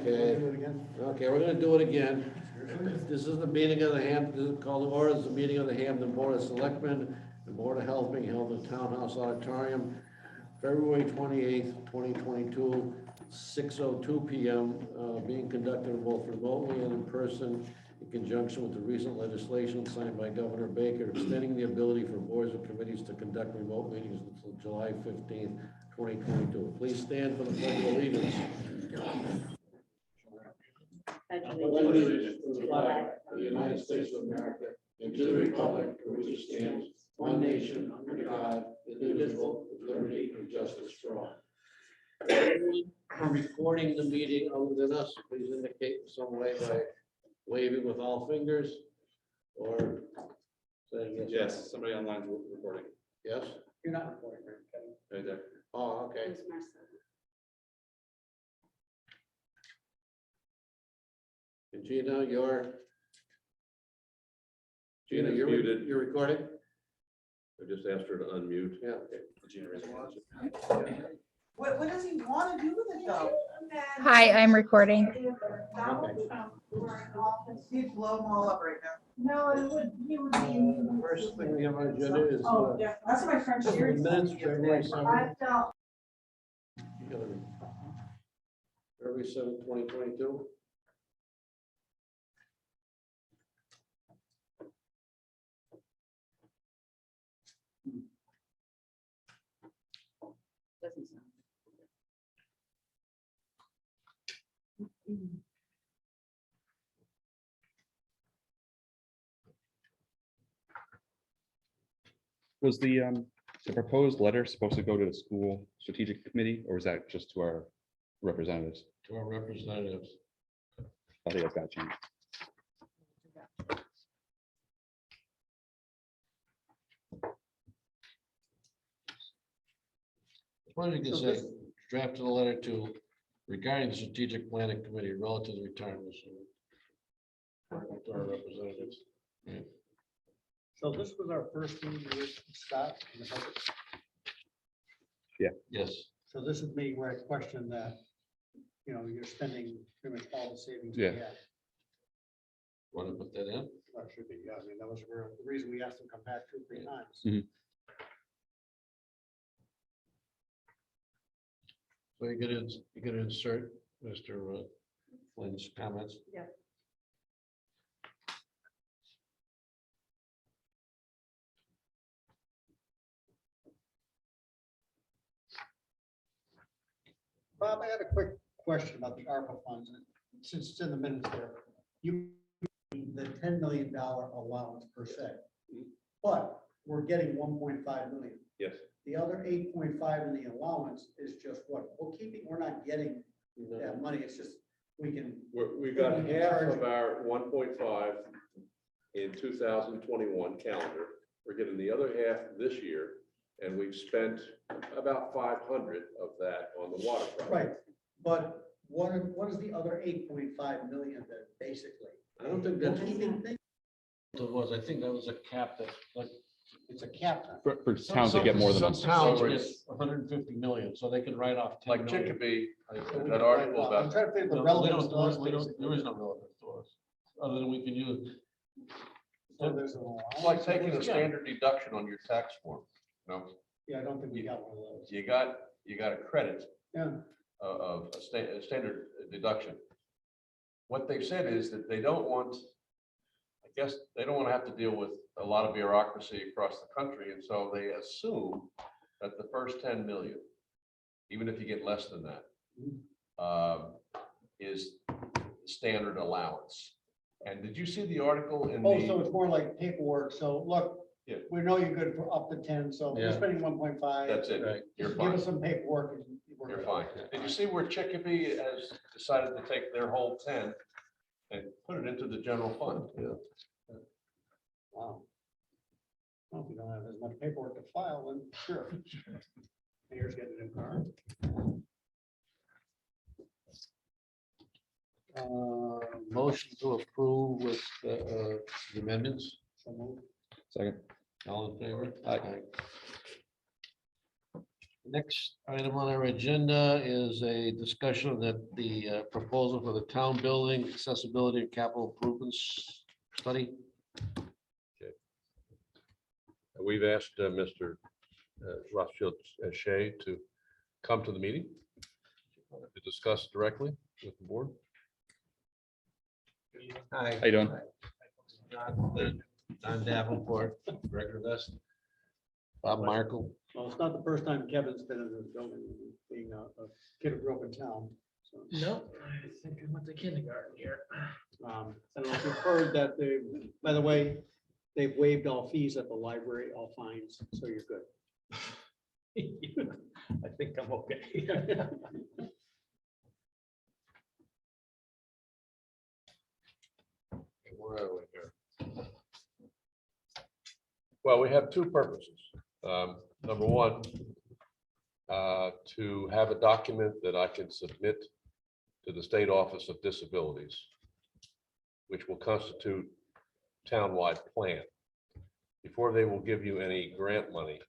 Okay. Okay, we're gonna do it again. This is the meeting of the this is called to order, this is the meeting of the Hampton Board of Selectmen and Board of Health being held in Townhouse Auditorium, February 28th, 2022, 6:02 PM, being conducted both remotely and in person in conjunction with the recent legislation signed by Governor Baker extending the ability for boards and committees to conduct remote meetings until July 15th, 2022. Please stand for the pledge of allegiance. Allegiance to the flag of the United States of America and to the republic for which it stands, one nation, under God, indivisible, with liberty and justice for all. Recording the meeting other than us, please indicate in some way by waving with all fingers or saying yes. Yes, somebody online is recording. Yes? You're not recording, right, Kevin? Right there. Oh, okay. Who's Marcel? And Gina, you're Gina's you're muted. You're recording? I just asked her to unmute. Yeah, okay. Gina raised her hand. What does he want to do with it though? Hi, I'm recording. He'd blow them all up right now. No, it would, he would The first thing we have on the agenda is Oh, yeah, that's what my friend the Sherry. minutes, February 7th. I felt, February 7th, 2022. doesn't sound. Was the proposed letter supposed to go to the school strategic committee, or was that just to our representatives? To our representatives. I think that's got changed. What did you say? Drafted a letter to regarding the strategic planning committee relative to the retirement. To our representatives. Yeah. So this was our first meeting with Scott. in the budget. Yes. So this is me where I question that, you know, you're spending pretty much all the savings we Yeah. had. Want to put that in? Well, it should be, yeah. I mean, that was the reason we asked them to come back 2 or 3 times. So you could insert Mr. Flynn's comments. Yeah. Bob, I had a quick question about the ARPA funds, and since it's in the minutes there. You, the $10 million allowance per se, but we're getting 1.5 million. Yes, The other 8.5 in the allowance is just what, bookkeeping, we're not getting that money, it's just, we can, we got half of our 1.5 in 2021 calendar. We're getting the other half this year, and we've spent about 500 of that on the water project. right, but what is the other 8.5 million that basically? I don't think that's Bookkeeping thing? what it was. I think that was a cap that, like. It's a cap. For towns that get more than Some us. towns get 150 million, so they can write off 10 Like million. Chicopee, So we that can article write it off. I'm about, trying to figure No, the we relevance don't, to us, we don't, basically. there is no relevance to us, other than we can use. So there's an allowance. it's like taking a Yeah. standard deduction on your tax form. You know, Yeah, I don't think we got one of those. you got a credit Yeah, of a standard deduction. What they've said is that they don't want, I guess, they don't want to have to deal with a lot of bureaucracy across the country, and so they assume that the first 10 million, even if you get less than that, is standard allowance. And did you see the article in oh, so the, it's more like paperwork, so look, Yeah. we know you're good for up to 10, so Yeah. we're spending 1.5. that's it, Right. you're Just give fine, us some paperwork and we're you're good. fine. Did you see where Chicopee has decided to take their whole 10 and put it into the general fund? Wow. Well, if we don't have as much paperwork to file, then sure. Mayor's getting a new car. Motion to approve with the amendments. So moved. Second. All in favor? Aye. Next item on our agenda is a discussion of the proposal for the town building accessibility and capital improvements study. We've asked Mr. Rothschild Shea to come to the meeting to discuss directly with the board. Hi. How you doing? Don Davenport, Gregor Vest, Bob Markle. Well, it's not the first time Kevin's been in this building, being a kid who grew up in town. So, No, I think I went to kindergarten here. I don't know if you've heard that they, by the way, they've waived all fees at the library, all fines, so you're good. I think I'm okay. Where are we here? Well, we have two purposes. Number one, to have a document that I can submit to the State Office of Disabilities, which will constitute townwide plan. Before they will give you any grant money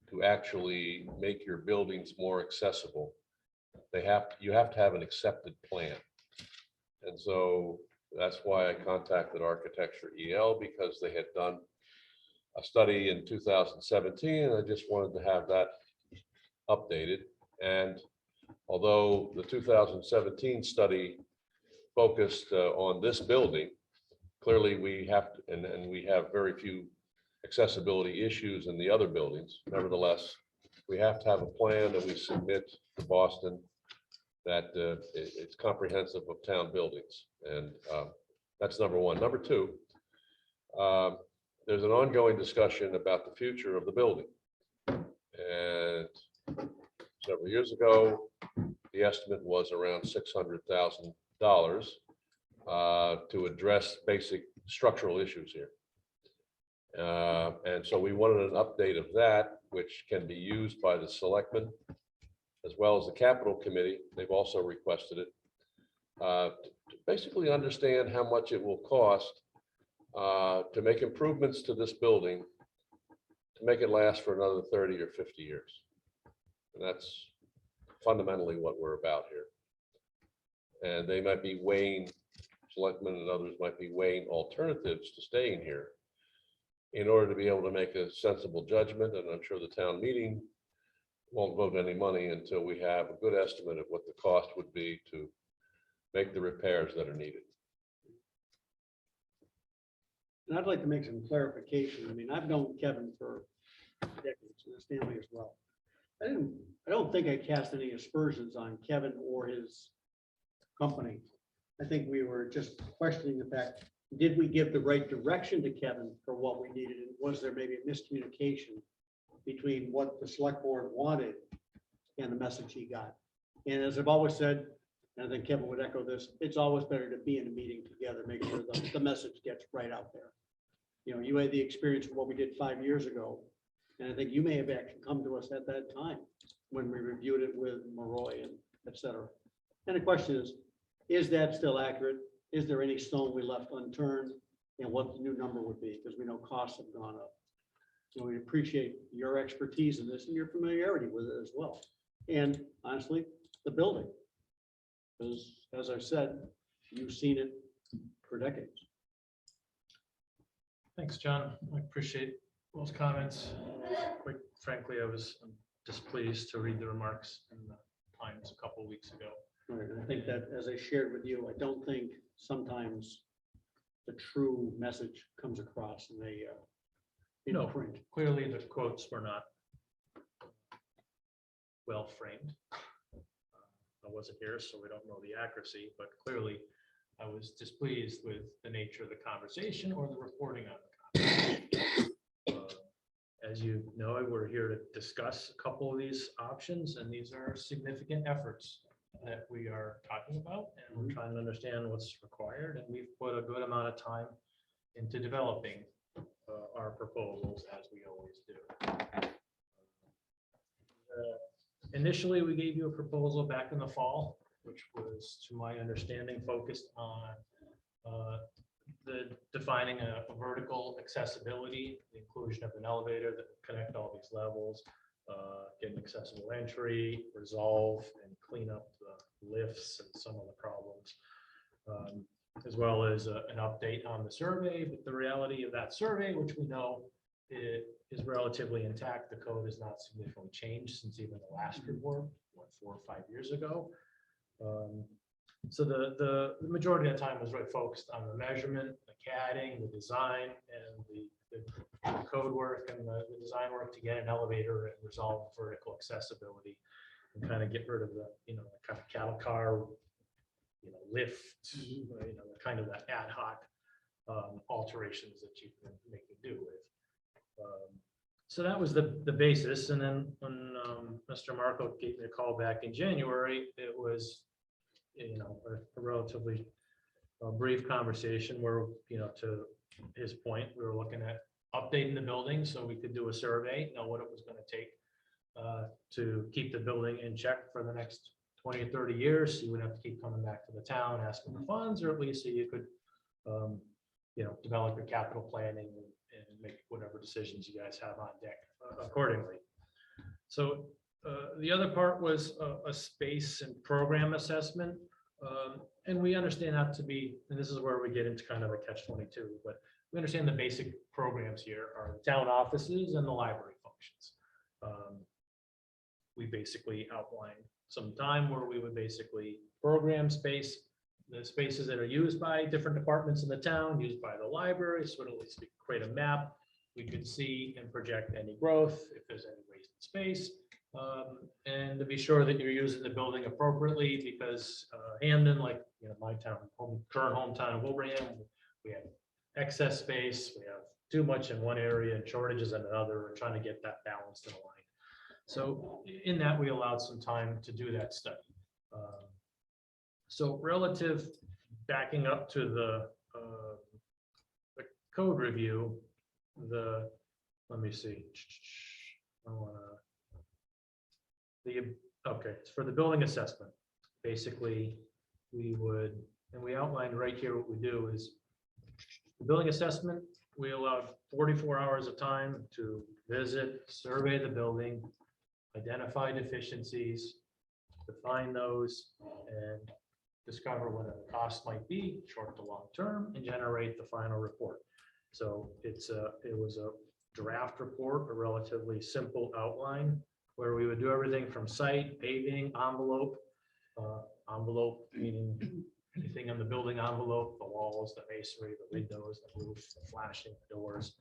to actually make your buildings more accessible, you have to have an accepted plan. And so that's why I contacted Architecture EL, because they had done a study in 2017, and I just wanted to have that updated. And although the 2017 study focused on this building, clearly we have, and we have very few accessibility issues in the other buildings. Nevertheless, we have to have a plan that we submit to Boston that it's comprehensive of town buildings. And that's number one. Number two, there's an ongoing discussion about the future of the building. And several years ago, the estimate was around $600,000 to address basic structural issues here. And so we wanted an update of that, which can be used by the selectmen as well as the capital committee. They've also requested it to basically understand how much it will cost to make improvements to this building, to make it last for another 30 or 50 years. And that's fundamentally what we're about here. And they might be weighing, selectmen and others might be weighing alternatives to staying here in order to be able to make a sensible judgment. And I'm sure the town meeting won't vote any money until we have a good estimate of what the cost would be to make the repairs that are needed. And I'd like to make some clarification. I mean, I've known Kevin for decades, and his family as well. I don't think I cast any aspersions on Kevin or his company. I think we were just questioning the fact, did we give the right direction to Kevin for what we needed? And was there maybe a miscommunication between what the select board wanted and the message he got? And as I've always said, and I think Kevin would echo this, it's always better to be in a meeting together, make sure the message gets right out there. You know, you had the experience of what we did 5 years ago. And I think you may have actually come to us at that time when we reviewed it with Maroy and et cetera. And the question is that still accurate? Is there any stone we left unturned, and what the new number would be? Because we know costs have gone up. So we appreciate your expertise in this and your familiarity with it as well. And honestly, the building. Because as I've said, you've seen it for decades. Thanks, John. I appreciate those comments. Quite frankly, I was displeased to read the remarks in the Times a couple of weeks ago. Right, and I think that, as I shared with you, I don't think sometimes the true message comes across in No. print. Clearly, the quotes were not well framed. I wasn't here, so we don't know the accuracy, but clearly I was displeased with the nature of the conversation or the reporting on the conversation. As you know, we're here to discuss a couple of these options, and these are significant efforts that we are talking about, and we're trying to understand what's required, and we've put a good amount of time into developing our proposals, as we always do. Initially, we gave you a proposal back in the fall, which was, to my understanding, focused on the defining a vertical accessibility, the inclusion of an elevator that would connect all these levels, getting accessible entry, resolve and clean up the lifts and some of the problems. As well as an update on the survey, but the reality of that survey, which we know it is relatively intact. The code has not significantly changed since even the last report, 4 or 5 years ago. So the majority of the time was really focused on the measurement, the CADing, the design, and the code work and the design work to get an elevator and resolve vertical accessibility and kind of get rid of the, the kind of cattle car, lift, kind of the ad hoc alterations that you can make it do with. So that was the basis. And then when Mr. Marco gave me a call back in January, it was, a relatively brief conversation where, to his point, we were looking at updating the building so we could do a survey, know what it was going to take to keep the building in check for the next 20 or 30 years. So you would have to keep coming back to the town, asking for funds, or at least so you could, develop your capital planning and make whatever decisions you guys have on deck accordingly. So the other part was a space and program assessment. And we understand that to be, and this is where we get into kind of a catch-22, but we understand the basic programs here are the town offices and the library functions. We basically outlined some time where we would basically program space, the spaces that are used by different departments in the town, used by the library, so at least we create a map. We could see and project any growth, if there's any wasted space, and to be sure that you're using the building appropriately, because Hamden, like my town, current hometown of Wilbraham, we have excess space, we have too much in one area and shortages in another. We're trying to get that balanced in a line. So in that, we allowed some time to do that study. So relative, backing up to the code review, let me see. Okay, it's for the building assessment. Basically, we would, and we outlined right here what we do is the building assessment, we allowed 44 hours of time to visit, survey the building, identify deficiencies, define those, and discover what the cost might be, short to long term, and generate the final report. So it was a draft report, a relatively simple outline, where we would do everything from site, paving, envelope meaning anything on the building envelope, the walls, the masonry, the windows, the roof, the flashing, the doors,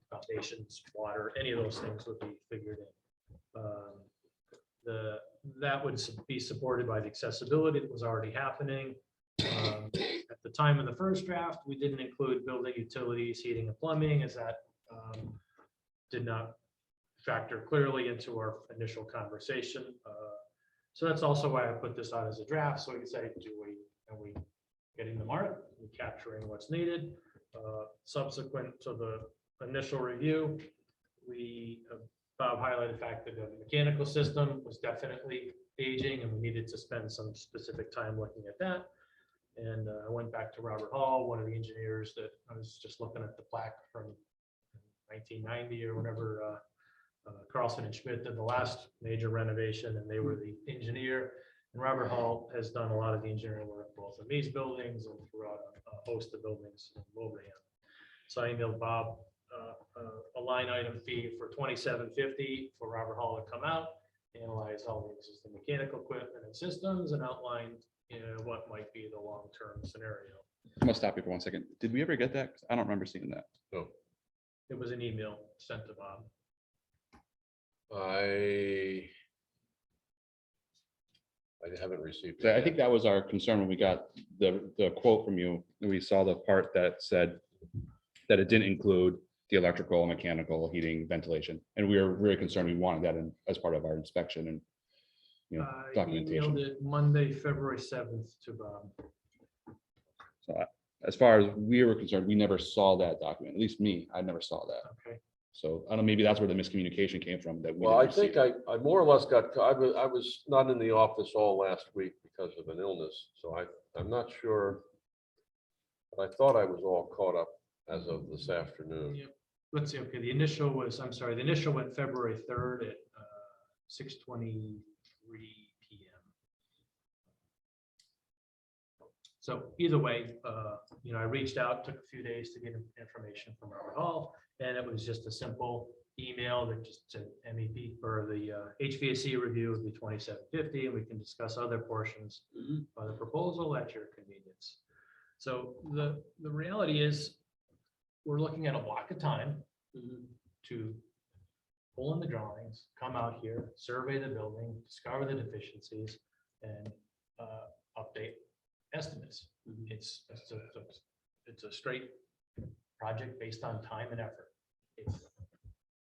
foundations, water, any of those things would be figured in. That would be supported by the accessibility that was already happening. At the time of the first draft, we didn't include building utilities, heating and plumbing, as that did not factor clearly into our initial conversation. So that's also why I put this out as a draft, so we can say, are we getting the mark, are we capturing what's needed? Subsequent to the initial review, Bob highlighted the fact that the mechanical system was definitely aging and we needed to spend some specific time looking at that. And I went back to Robert Hall, one of the engineers that I was just looking at the plaque from 1990 or whenever Carlson and Schmidt did the last major renovation, and they were the engineer. And Robert Hall has done a lot of the engineering work both in these buildings and throughout a host of buildings in Wilbraham. So I emailed Bob a line item fee for $27.50 for Robert Hall to come out, analyze all the existing mechanical equipment and systems, and outline what might be the long-term scenario. I'm gonna stop you for 1 second. Did we ever get that? 'Cause I don't remember seeing that. So It was an email sent to Bob. I haven't received. So it I think yet. that was our concern when we got the quote from you. We saw the part that said that it didn't include the electrical, mechanical, heating, ventilation. And we were very concerned. We wanted that in as part of our inspection and I documentation. emailed it Monday, February 7th to Bob. So as far as we were concerned, we never saw that document. At least me, I never saw that. Okay. So I don't know, maybe that's where the miscommunication came from. That we Well, I didn't receive think I more or less got, I was not in the office all last week because of an illness, so I'm not sure. But I thought I was all caught up as of this afternoon. Yep. let's see, okay, the initial was, I'm sorry, the initial went February 3rd at 6:23 PM. So either way, I reached out, took a few days to get information from Robert Hall, and it was just a simple email that just said MEP or the HVAC review would be 2750, and we can discuss other portions of the proposal at your convenience. So the reality is, we're looking at a block of time to pull in the drawings, come out here, survey the building, discover the deficiencies, and update estimates. It's a straight project based on time and effort. If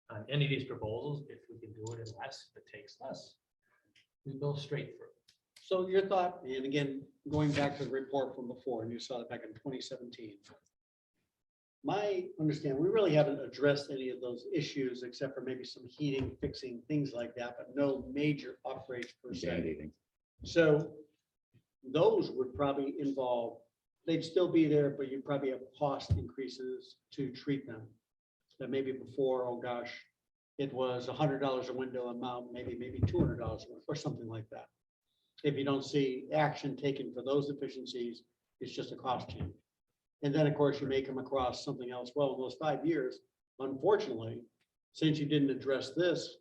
on any of these proposals, if we can do it in less, if it takes less, we go straight through. So your thought, and again, going back to the report from before, and you saw it back in 2017. My understanding, we really haven't addressed any of those issues except for maybe some heating, fixing, things like that, but no major upgrades per se. Band-aiding. So those would probably involve, they'd still be there, but you'd probably have cost increases to treat them. That maybe before, oh gosh, it was $100 a window amount, maybe $200 or something like that. If you don't see action taken for those deficiencies, it's just a cost change. And then, of course, you may come across something else. Well, in those 5 years, unfortunately, since you didn't address this,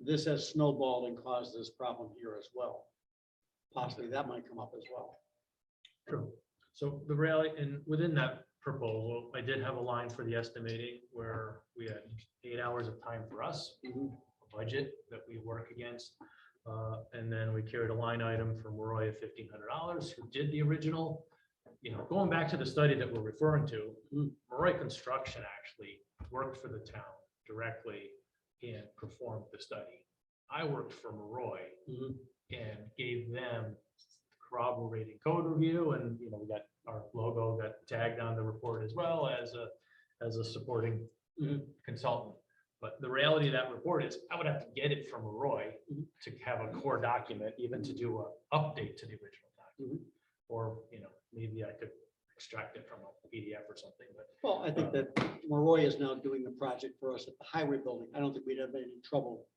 this has snowballed and caused this problem here as well. Possibly that might come up as well. True. So the reality, and within that proposal, I did have a line for the estimating where we had 8 hours of time for us, a budget that we work against. And then we carried a line item from Roy of $1,500, who did the original, going back to the study that we're referring to, Roy Construction actually worked for the town directly and performed the study. I worked for Roy and gave them corroborating code review, and we got our logo got tagged on the report as well as a supporting consultant. But the reality of that report is I would have to get it from Roy to have a core document, even to do an update to the original document. Or, maybe I could extract it from a PDF or something, but Well, I think that Roy is now doing the project for us at the highway building. I don't think we'd have any trouble.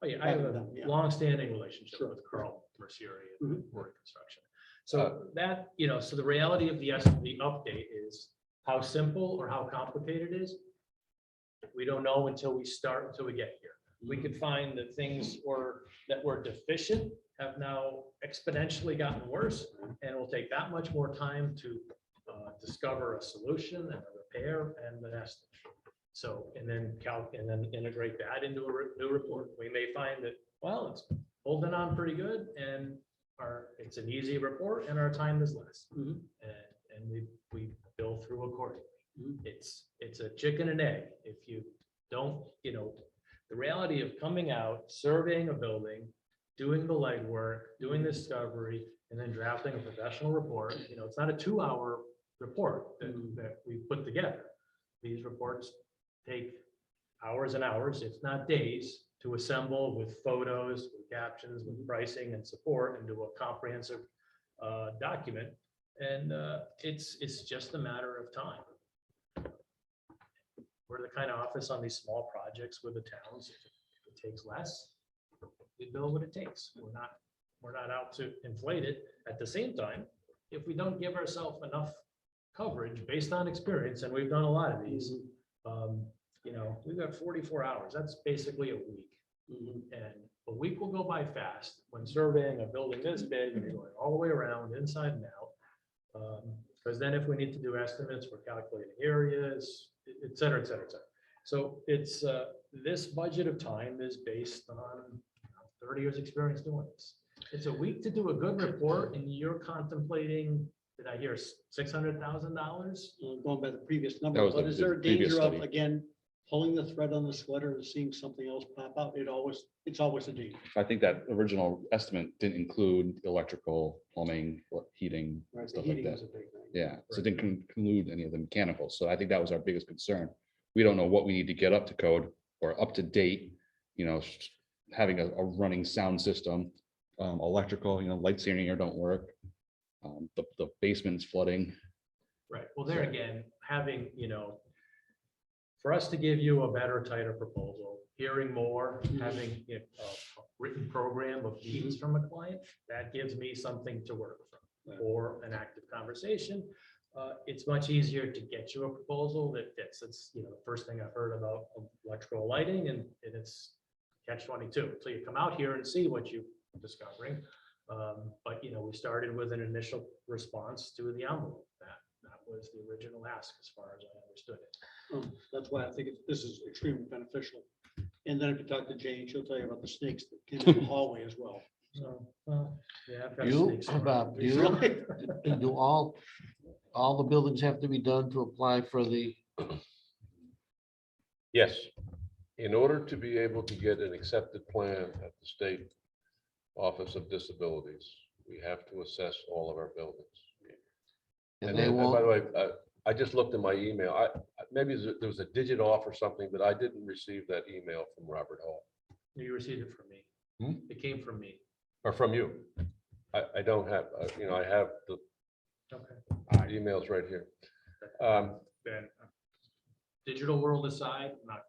oh yeah, I have Having a them, yeah. long-standing relationship Sure. with Carl Mercieri Mhm. and Roy Construction. So that, so the reality of the update is how simple or how complicated it is. We don't know until we get here. We could find that things that were deficient have now exponentially gotten worse, and it will take that much more time to discover a solution and a repair and an estimate. So, and then integrate that into a new report. We may find that, well, it's holding on pretty good, and it's an easy report, and our time is less. And we bill through accordingly. It's a chicken and egg. If you don't, the reality of coming out, surveying a building, doing the legwork, doing the discovery, and then drafting a professional report, it's not a 2-hour report that we put together. These reports take hours and hours, if not days, to assemble with photos, with captions, with pricing and support, and do a comprehensive document. And it's just a matter of time. We're the kind of office on these small projects with the towns. If it takes less, we bill what it takes. We're not out to inflate it. At the same time, if we don't give ourselves enough coverage based on experience, and we've done a lot of these, we've got 44 hours. That's basically a week. And a week will go by fast when surveying a building this big and you're going all the way around, inside and out. Because then if we need to do estimates, we're calculating areas, et cetera, et cetera, et cetera. So it's this budget of time is based on 30 years experience doing this. It's a week to do a good report, and you're contemplating, did I hear $600,000? Going by the previous That number, was but the- is there a the previous danger of, study. again, pulling the thread on the sweater and seeing something else pop out? It's always a danger. I think that original estimate didn't include electrical, plumbing, heating, Right, the stuff like heating that. is a big thing. Yeah, so it didn't include any of the mechanicals. So I think that was our biggest concern. We don't know what we need to get up to code or up to date, having a running sound system, electrical, lights in here don't work. The basement's flooding. Right. Well, there again, having, for us to give you a better, tighter proposal, hearing more, having a written program of needs from a client, that gives me something to work from, or an active conversation. It's much easier to get you a proposal that fits. It's, the first thing I've heard about electrical lighting, and it's catch-22 until you come out here and see what you're discovering. But, we started with an initial response to the envelope. That was the original ask, as far as I understood it. That's why I think this is extremely beneficial. And then if you talk to Jane, she'll tell you about the snakes that came in the hallway as well. So, yeah, I've got a You, snake story. Bob, do you, Really? do all the buildings have to be done to apply for the, Yes, in order to be able to get an accepted plan at the State Office of Disabilities, we have to assess all of our buildings. and they then, by the won't, way, I just looked in my email. Maybe there was a digit off or something, but I didn't receive that email from Robert Hall You received it from me. Hmm? It came from me. or from you. I don't have, I have the Okay. emails right here. Then, digital world aside, not.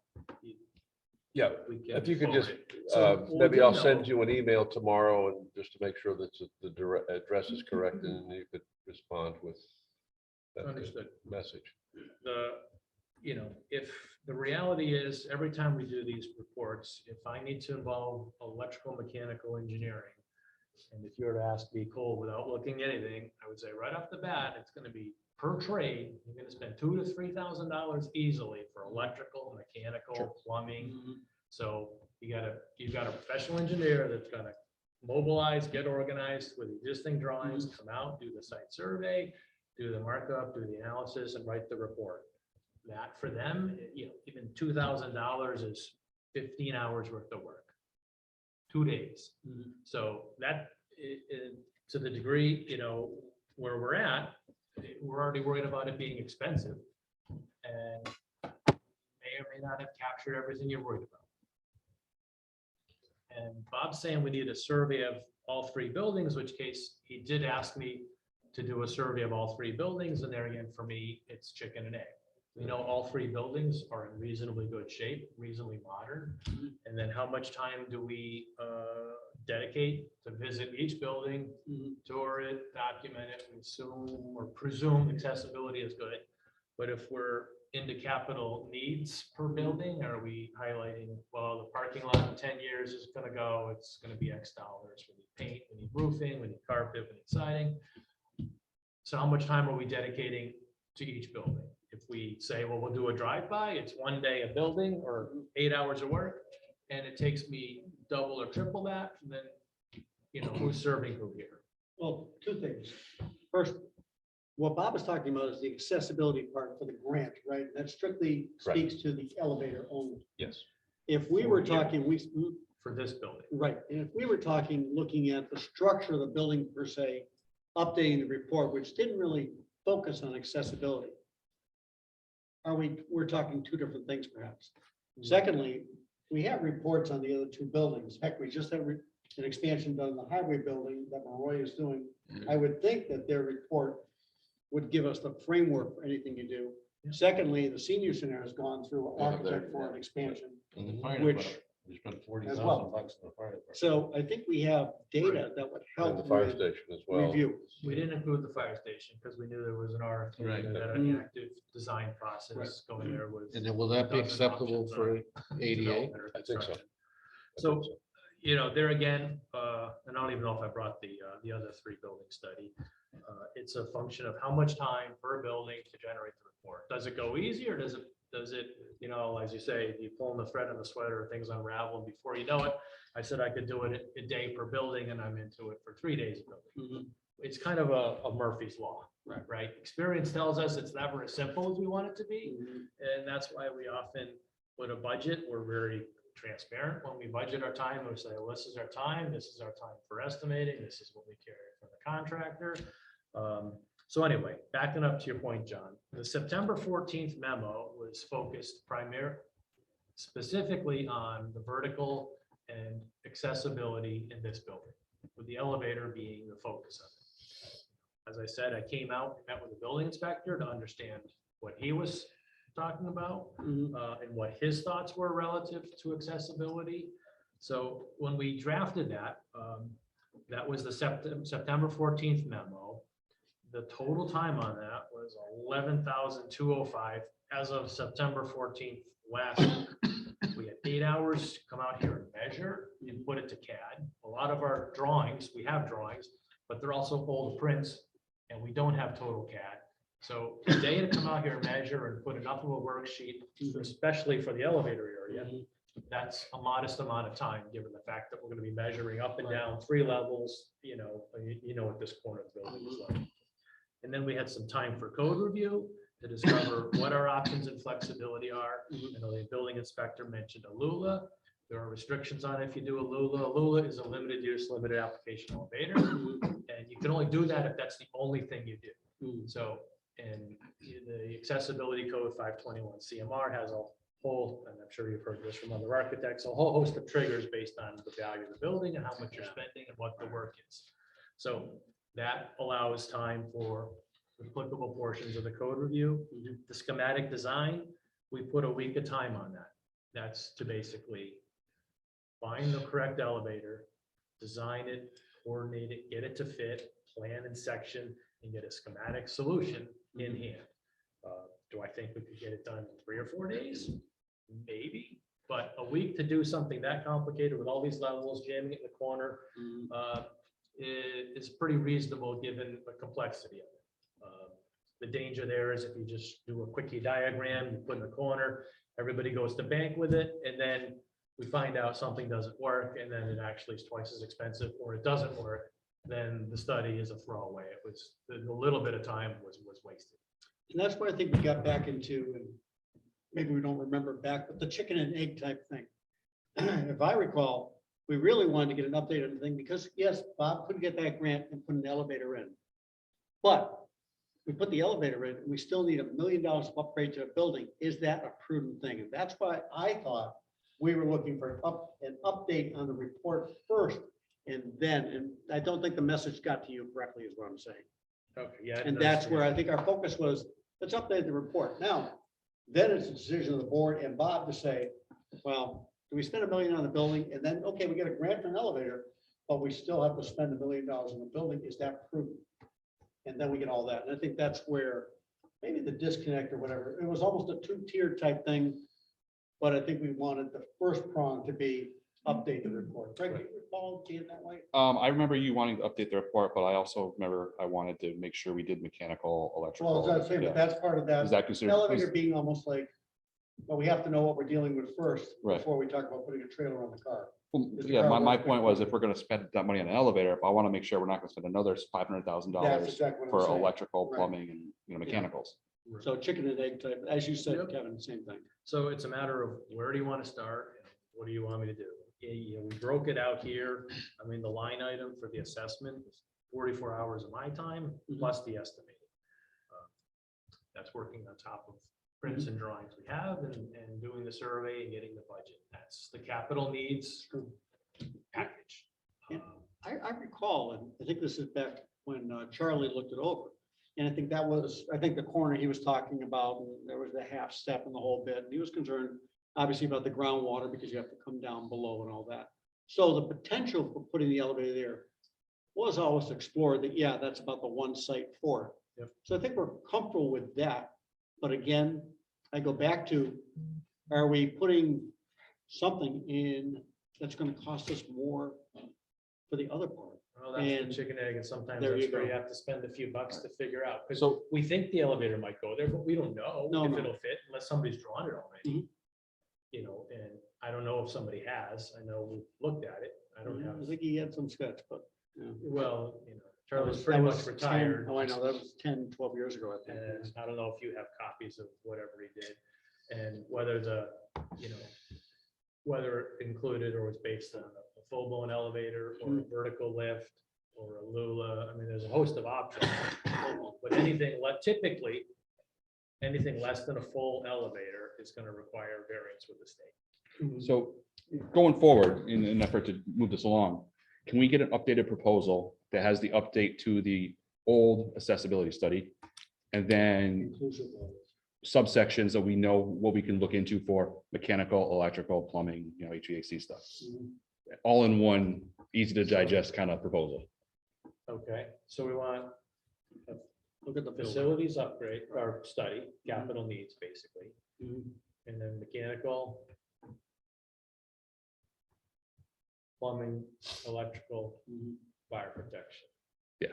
Yeah, we can if you could just, forward it. So what maybe we I'll know- send you an email tomorrow and just to make sure that the address is correct and you could respond with that Understood. message. If the reality is, every time we do these reports, if I need to involve electrical, mechanical engineering, and if you were to ask me, Cole, without looking at anything, I would say right off the bat, it's gonna be per trade, you're gonna spend $2,000 to $3,000 easily for electrical, mechanical, plumbing. So you've got a professional engineer that's gonna mobilize, get organized with existing drawings, come out, do the site survey, do the markup, do the analysis, and write the report. That for them, even $2,000 is 15 hours worth of work. 2 days. So that, to the degree, where we're at, we're already worried about it being expensive. And may or may not have captured everything you're worried about. And Bob's saying we need a survey of all 3 buildings, which case he did ask me to do a survey of all 3 buildings. And there again, for me, it's chicken and egg. We know all 3 buildings are in reasonably good shape, reasonably modern. And then how much time do we dedicate to visit each building, tour it, document it, we assume or presume accessibility is good. But if we're into capital needs per building, are we highlighting, well, the parking lot in 10 years is gonna go, it's gonna be X dollars. We need paint, we need roofing, we need carpet, we need siding. So how much time are we dedicating to each building? If we say, well, we'll do a drive-by, it's 1 day a building or 8 hours of work, and it takes me double or triple that, then, who's serving who here? Well, 2 things. First, what Bob is talking about is the accessibility part for the grant, right? That strictly Right. speaks to the elevator only. Yes. If we were For you. talking, For this building. right, and if we were talking, looking at the structure of the building per se, updating the report, which didn't really focus on accessibility. We're talking 2 different things perhaps. Secondly, we have reports on the other 2 buildings. Heck, we just had an expansion done in the highway building that Roy is doing. I would think that their report would give us the framework for anything you do. Secondly, the senior center has gone through architect for an expansion. and the fire Which- department, we spent as $40,000 well. bucks on the fire department. So I think we have data that would And the help fire with station as well. review. We didn't include the fire station because we knew there was an RFP Right. and had an active design process going there with. And then will that be dozen acceptable options for on ADA? development or I think so. construction. So, there again, and I don't even know if I brought the other 3 building study. It's a function of how much time per building to generate the report. Does it go easy or does it, as you say, you pull on the thread on the sweater, things unravel, and before you know it, I said I could do it a day per building and I'm into it for 3 days a building. It's kind of a Murphy's Law, right? Experience tells us it's never as simple as we want it to be. And that's why we often, with a budget, we're very transparent. When we budget our time, we say, well, this is our time, this is our time for estimating, this is what we carry from the contractor. So anyway, backing up to your point, John, the September 14th memo was focused specifically on the vertical and accessibility in this building, with the elevator being the focus of it. As I said, I came out, met with the building inspector to understand what he was talking about, Mhm. and what his thoughts were relative to accessibility. So when we drafted that, that was the September 14th memo. The total time on that was 11,205 as of September 14th last year. We had 8 hours to come out here and measure and put it to CAD. A lot of our drawings, we have drawings, but they're also old prints and we don't have total CAD. So a day to come out here and measure and put enough of a worksheet, especially for the elevator area, that's a modest amount of time, given the fact that we're gonna be measuring up and down 3 levels, you know what this corner of the building is like. And then we had some time for code review to discover what our options and flexibility are. I know the building inspector mentioned a Lula. There are restrictions on if you do a Lula. A Lula is a limited use, limited application elevator. And you can only do that if that's the only thing you do. So, and the accessibility code 521 CMR has a whole, and I'm sure you've heard this from other architects, a whole host of triggers based on the value of the building and how much you're spending and what the work is. So that allows time for applicable portions of the code review. The schematic design, we put a week of time on that. That's to basically find the correct elevator, design it, coordinate it, get it to fit, plan and section, and get a schematic solution in hand. Do I think we could get it done in 3 or 4 days? Maybe, but a week to do something that complicated with all these levels, jamming it in the corner, is pretty reasonable given the complexity of it. The danger there is if you just do a quickie diagram, you put in the corner, everybody goes to bank with it, and then we find out something doesn't work, and then it actually is twice as expensive, or it doesn't work, then the study is a throwaway. It was, the little bit of time was wasted. And that's where I think we got back into, and maybe we don't remember back, but the chicken and egg type thing. If I recall, we really wanted to get an update on the thing because yes, Bob couldn't get that grant and put an elevator in. But we put the elevator in, and we still need $1 million of upgrade to a building. Is that a prudent thing? And that's why I thought we were looking for an update on the report first. And then, and I don't think the message got to you correctly is what I'm saying. Okay, yeah. And that's where I think our focus was, let's update the report. Now, then it's a decision of the board and Bob to say, well, do we spend $1 million on the building? And then, okay, we get a grant for an elevator, but we still have to spend $1 million on the building. Is that prudent? And then we get all that. And I think that's where maybe the disconnect or whatever, it was almost a 2-tier type thing. But I think we wanted the first prong to be update the report. Greg, do you recall seeing it that way? I remember you wanting to update the report, but I also remember I wanted to make sure we did mechanical, electrical. Well, as I was saying, Yeah. but that's part of Is that that considered? elevator being almost like, well, we have to know what we're dealing with first Right. before we talk about putting a trailer on the car. Well, Is the yeah, car my working? point was if we're gonna spend that money on an elevator, if I want to make sure we're not gonna spend another $500,000 That's exactly what for I'm saying. electrical, Right. plumbing and, mechanicals. So chicken and egg type, as you said, Yep. Kevin, same thing. So it's a matter of where do you want to start? And what do you want me to do? We broke it out here. I mean, the line item for the assessment is 44 hours of my time plus the estimating. That's working on top of prints and drawings we have and doing the survey and getting the budget. That's the capital needs package. Yeah. I recall, and I think this is back when Charlie looked it over. And I think that was, I think the corner he was talking about, and there was the half step in the whole bit. And he was concerned, obviously, about the groundwater because you have to come down below and all that. So the potential for putting the elevator there was always explored that, yeah, that's about the one site for it. Yep. So I think we're comfortable with that. But again, I go back to, are we putting something in that's going to cost us more for the other part? Well, that's And the chicken egg, and sometimes there that's you where you go. have to spend a few bucks to figure out. Because So we think the elevator might go there, but we don't know No, if no. it'll fit unless somebody's drawn it already. Mhm. And I don't know if somebody has. I know we looked at it. I don't have, I think he had some sketch, but. yeah. well, That Charlie's was- pretty that much was 10 retired. Oh, I know, that was 10, 12 years ago, I think. And I don't know if you have copies of whatever he did and whether whether it included or was based on a full blown elevator or a vertical lift or a Lula. I mean, there's a host of options. But typically, anything less than a full elevator is going to require variance with the state. So going forward, in an effort to move this along, can we get an updated proposal that has the update to the old accessibility study? And then, Inclusive of. subsections so we know what we can look into for mechanical, electrical, plumbing, HVAC stuff. All in one, easy to digest kind of proposal. Okay, so we want look at the facilities upgrade or study, capital needs, basically. And then mechanical, plumbing, electrical, fire protection. Yeah.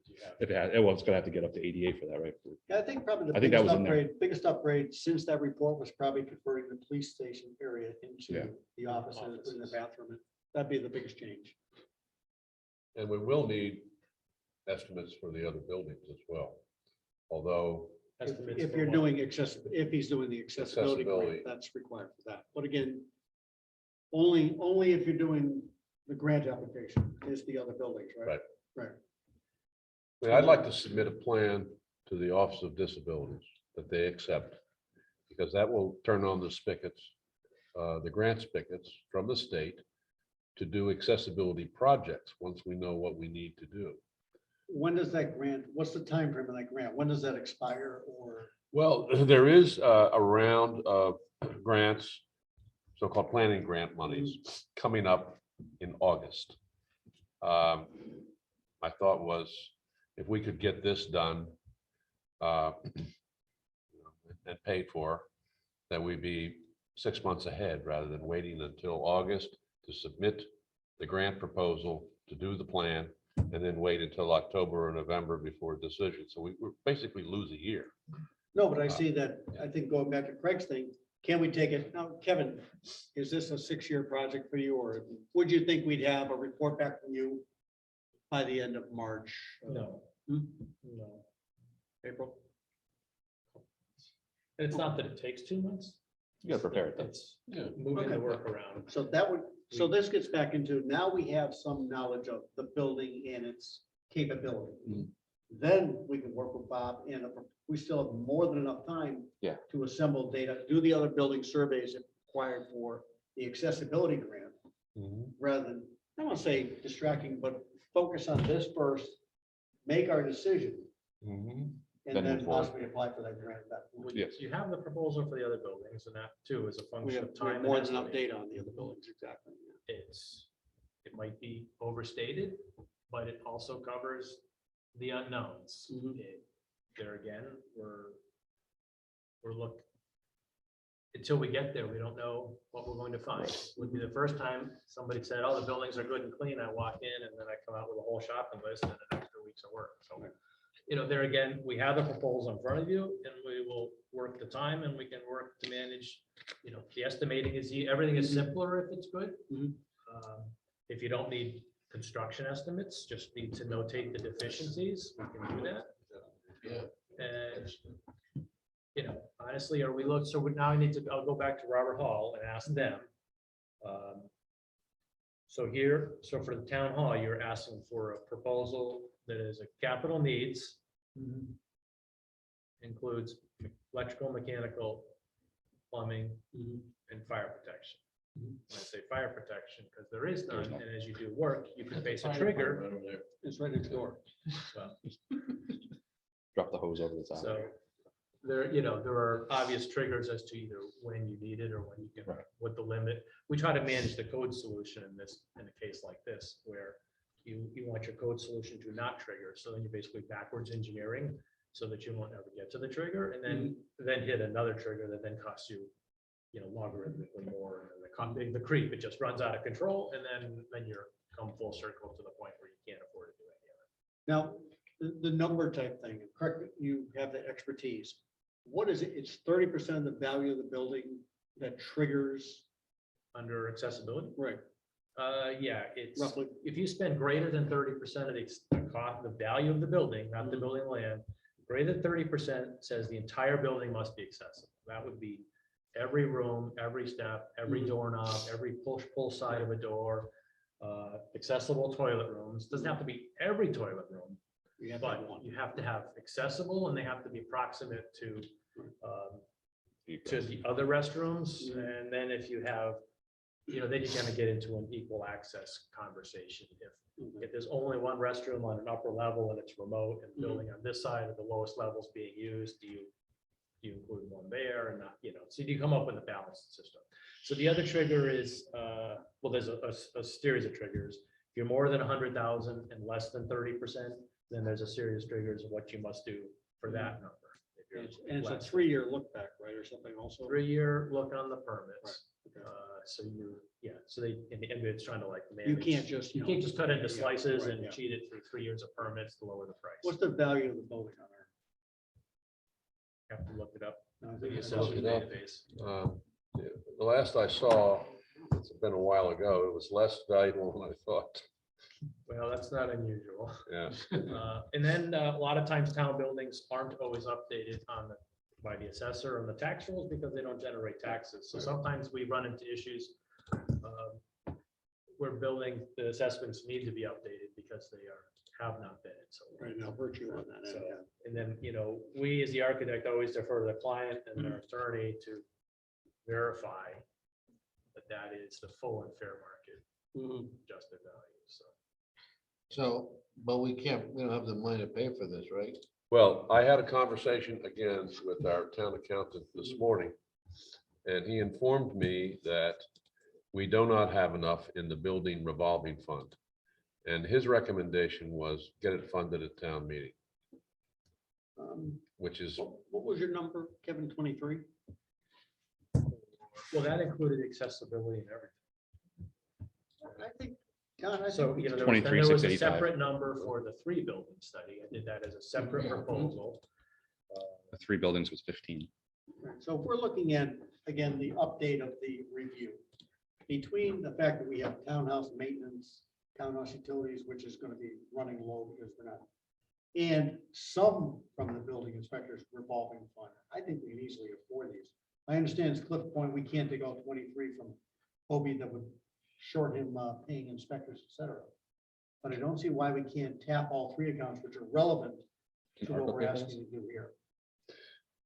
You have- If it had, well, it's gonna have to get up to 88 for that, right? Yeah, I think probably the I think that biggest was in there. biggest upgrade since that report was probably converting the police station area into Yeah. the offices, putting the Offices. bathroom in. That'd be the biggest change. And we will need estimates for the other buildings as well. Although, estimates If for you're what? doing if he's doing the accessibility, Accessibility. grant, that's required for that. But again, only if you're doing the grant application is the other buildings, right? Right. Right. I mean, I'd like to submit a plan to the Office of Disabilities that they accept. Because that will turn on the spigots, the grant spigots from the state to do accessibility projects once we know what we need to do. When does that grant, what's the time frame of that grant? When does that expire or? Well, there is a round of grants, so-called planning grant monies, coming up in August. My thought was, if we could get this done and paid for, that we'd be 6 months ahead rather than waiting until August to submit the grant proposal, to do the plan, and then wait until October or November before a decision. So we basically lose a year. No, but I see that, I think going back to Craig's thing, can we take it, now, Kevin, is this a 6-year project for you, or would you think we'd have a report back from you by the end of March? No. Hmm? No. April? And it's not that it takes 2 months. You gotta prepare it. It's Yeah. moving the Okay. work around. So that would, so this gets back into, now we have some knowledge of the building and its capability. Mhm. Then we can work with Bob, and if we still have more than enough time Yeah. to assemble data, do the other building surveys required for the accessibility grant, rather than, I don't want to say distracting, but focus on this first, make our decision, and Then then move forward. possibly apply for that grant at that point. Yes. You have the proposal for the other buildings, and that too is a We function have of time. and more than enough estimate. data on the other buildings, exactly. It might be overstated, but it also covers the unknowns. Mhm. There again, until we get there, we don't know what we're going to find. Would be the first time somebody said, oh, the buildings are good and clean. I walk in and then I come out with a whole shopping list and an extra week's of work. So, there again, we have the proposal in front of you and we will work the time and we can work to manage, the estimating is, everything is simpler if it's good. Mhm. If you don't need construction estimates, just need to notate the deficiencies, we can do that. Yeah. And, honestly, now I'll go back to Robert Hall and ask them. So for the town hall, you're asking for a proposal that is a capital needs, includes electrical, mechanical, plumbing, and fire protection. When I say fire protection, because there is none, and as you do work, you can face a trigger. It's right next door. Well, Drop the hose over the top. So there are obvious triggers as to either when you need it or when you can, Right. what the limit. We try to manage the code solution in a case like this, where you want your code solution to not trigger. So then you're basically backwards engineering so that you won't ever get to the trigger and then hit another trigger that then costs you, logarithmically more. And the creep, it just runs out of control and then you're come full circle to the point where you can't afford to do any of it. Now, the number type thing, correct, you have the expertise. What is it? It's 30% of the value of the building that triggers, Under accessibility. right, Yeah, it's. roughly. If you spend greater than 30% of the value of the building, not the building land, greater than 30% says the entire building must be accessible. That would be every room, every step, every doorknob, every pull side of a door, accessible toilet rooms. Doesn't have to be every toilet room, You have to have but one. you have to have accessible and they have to be approximate to the other restrooms. And then if you have, then you kind of get into an equal access conversation. If there's only one restroom on an upper level and it's remote and building on this side of the lowest levels being used, do do you include one there and not, so you come up with a balanced system. So the other trigger is, well, there's a series of triggers. If you're more than 100,000 and less than 30%, then there's a series of triggers of what you must do for that number. If you're And it's a less. 3-year look back, right, or something also? 3-year look on the permits. Okay. So so they, and it's trying to like You manage. can't just, You can't just cut into Yeah, slices right, and yeah. cheat it through 3 years of permits to lower the price. What's the value of the building on Have to look it up. there? No, I The think it's- assessor's it up. database. The last I saw, it's been a while ago, it was less valuable than I thought. Well, that's not unusual. Yeah. And then a lot of times town buildings aren't always updated by the assessor and the tax rules because they don't generate taxes. So sometimes we run into issues where the assessments need to be updated because they have not been. So Right now, virtue on that. So, end, yeah. and then, we as the architect always defer to the client and their attorney to verify that is the full and fair market Mhm. adjusted value, so. So, but we don't have the money to pay for this, right? Well, I had a conversation again with our town accountant this morning. And he informed me that we do not have enough in the building revolving fund. And his recommendation was get it funded at town meeting, which is, What was your number, Kevin, 23? Well, that included accessibility and everything. I think, John, I So, think. there was, then 23, there was a 685. separate number for the 3 building study. I did that as a separate proposal. The 3 buildings was 15. So if we're looking at, again, the update of the review, between the fact that we have townhouse maintenance, townhouse utilities, which is gonna be running low because we're not, and some from the building inspector's revolving fund, I think we can easily afford these. I understand it's Cliff Point, we can't take out 23 from Hobie that would short him paying inspectors, et cetera. But I don't see why we can't tap all 3 accounts, which are relevant to Can what ARPA we're pay for asking to do here.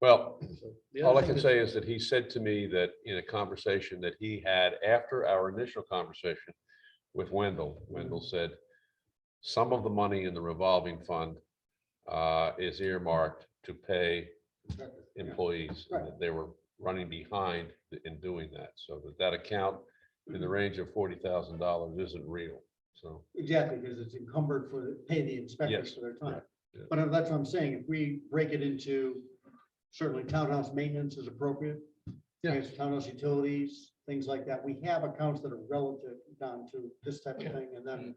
well, So the all other I thing can that- say is that he said to me that in a conversation that he had after our initial conversation with Wendell, Wendell said, some of the money in the revolving fund is earmarked to pay employees. And that they were running behind in doing that. So that account in the range of $40,000 isn't real. So, Exactly, because it's encumbered pay the inspectors Yes, for their time. right, yeah. But that's what I'm saying, if we break it into, certainly townhouse maintenance is appropriate. Yes, townhouse utilities, things like that, we have accounts that are relative down to this type of thing, and then,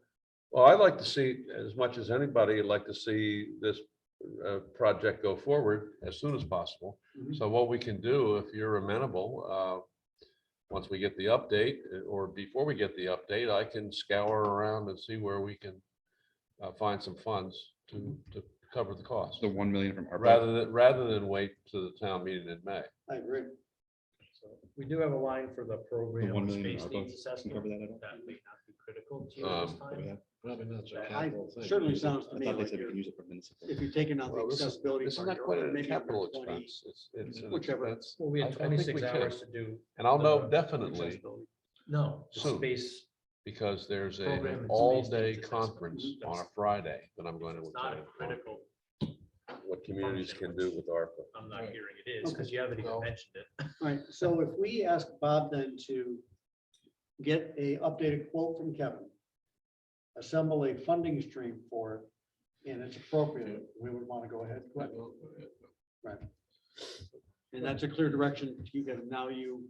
well, I'd like to see, as much as anybody, I'd like to see this project go forward as soon as possible. Mhm. So what we can do, if you're amenable, once we get the update, or before we get the update, I can scour around and see where we can find some funds to cover the cost, The 1 million from ARPA. rather than wait to the town meeting in May. I agree. So we do have a line for the program The 1 on million in space ARPA needs can assessment. cover that at all? That may not be critical to you at this Cover time. that? Probably not such a I capital thing. certainly sounds to I me thought they like said we you're- can use it for municipal. if you're taking out the Well, this is- accessibility. This is part, not you're quite a maybe under capital 20. expense. It's an Whichever. expense. Well, we I have think 26 we can. hours to do. And I'll know the definitely, accessibility. No, the Soon. space, because there's Program an and space all-day needs assessment. conference on a That's- Friday that I'm going to it's not a attend. on critical, What communities can do with ARPA. I'm not Right. hearing it is, because you haven't even No. mentioned it. All right, so if we ask Bob then to get a updated quote from Kevin, assemble a funding stream for it, and it's appropriate, we would want to go ahead. Right. And that's a clear direction you get, now you.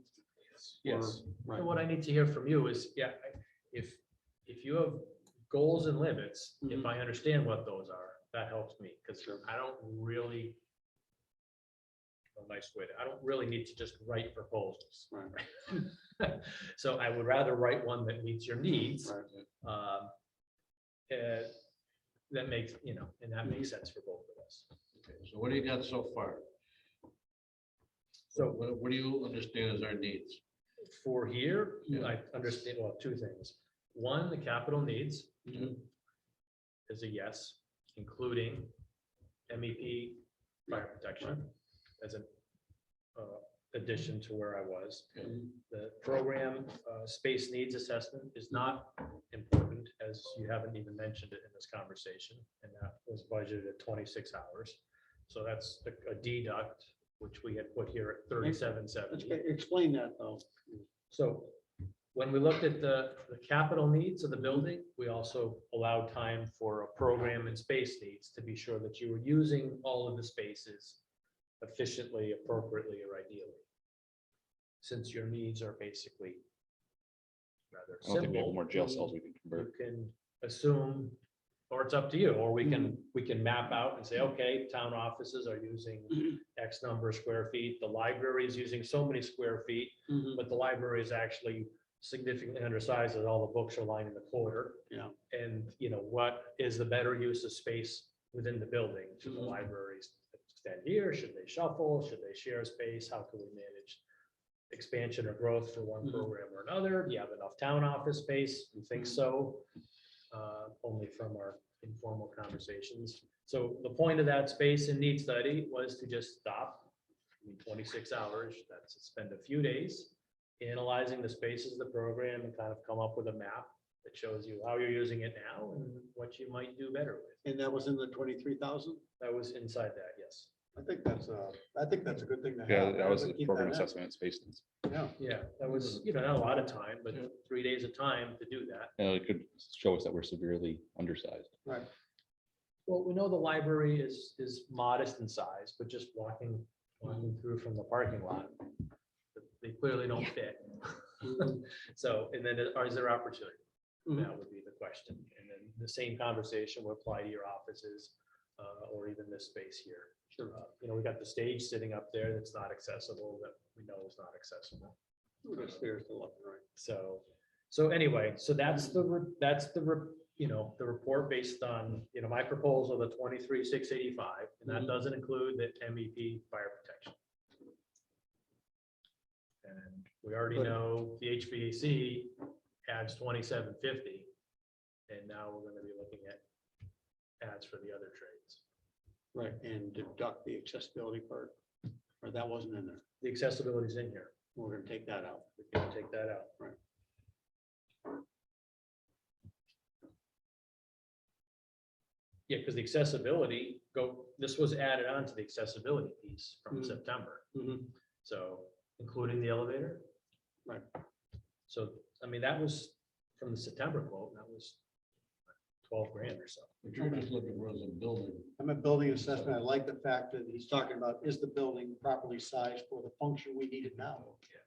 Yes. Right. And what I need to hear from you is, if you have goals and limits, if Mhm. I understand what those are, that helps me, because I don't really. A nice way, I don't really need to just write proposals. Right. So I would rather write one that meets your needs. Right. That makes, and that makes sense for both of us. Okay, so what do you got so far? So What do you understand as our needs? for here, Yeah. I understand, well, 2 things. One, the capital needs Mhm. is a yes, including MEP fire protection as an addition to where I was. Okay. The program space needs assessment is not important, as you haven't even mentioned it in this conversation, and that was budgeted at 26 hours. So that's a deduct which we had put here at 3770. Explain that though. So when we looked at the capital needs of the building, we also allowed time for a program and space needs to be sure that you were using all of the spaces efficiently, appropriately, or ideally. Since your needs are basically rather I don't think we have simple, more jail cells we can you convert. can assume, or it's up to you, or we can map out and say, okay, town offices are using X number of square feet, the library is using so many square feet, but the library is actually significantly undersized, and all the books are lined in the corner. Yeah. And, what is the better use of space within the building? Should the libraries extend here? Should they shuffle? Should they share space? How can we manage expansion or growth for one program or another? Do you have enough town office space? We think so. Only from our informal conversations. So the point of that space and need study was to just stop in 26 hours. That's spend a few days analyzing the spaces of the program and kind of come up with a map that shows you how you're using it now and what you might do better with. And that was in the 23,000? That was inside that, yes. I think that's a good thing to have. Yeah, that I was would the keep program that in. assessment and space needs. Yeah. Yeah, that was, not a lot of time, but 3 days of time to do that. It could show us that we're severely undersized. Right. Well, we know the library is modest in size, but just walking through from the parking lot, they clearly don't fit. So, and then is there opportunity? That would be the question. And then the same conversation would apply to your offices or even this space here. We got the stage sitting up there that's not accessible, that we know is not accessible. The stairs to left and right. So anyway, so that's the report based on, my proposal, the 23,685, and that doesn't include the MEP fire protection. And we already know the HVAC adds 2,750, and now we're going to be looking at adds for the other trades. Right, and deduct the accessibility part, or that wasn't in there. The accessibility is in here. We're gonna take that out. We can take that out. Right. Yeah, because the accessibility this was added on to the accessibility piece from September. So including the elevator. Right. So, I mean, that was from the September quote, that was 12 grand or so. But you're just looking for as a building. I'm a building assessment. I like the fact that he's talking about, is the building properly sized for the function we need it now?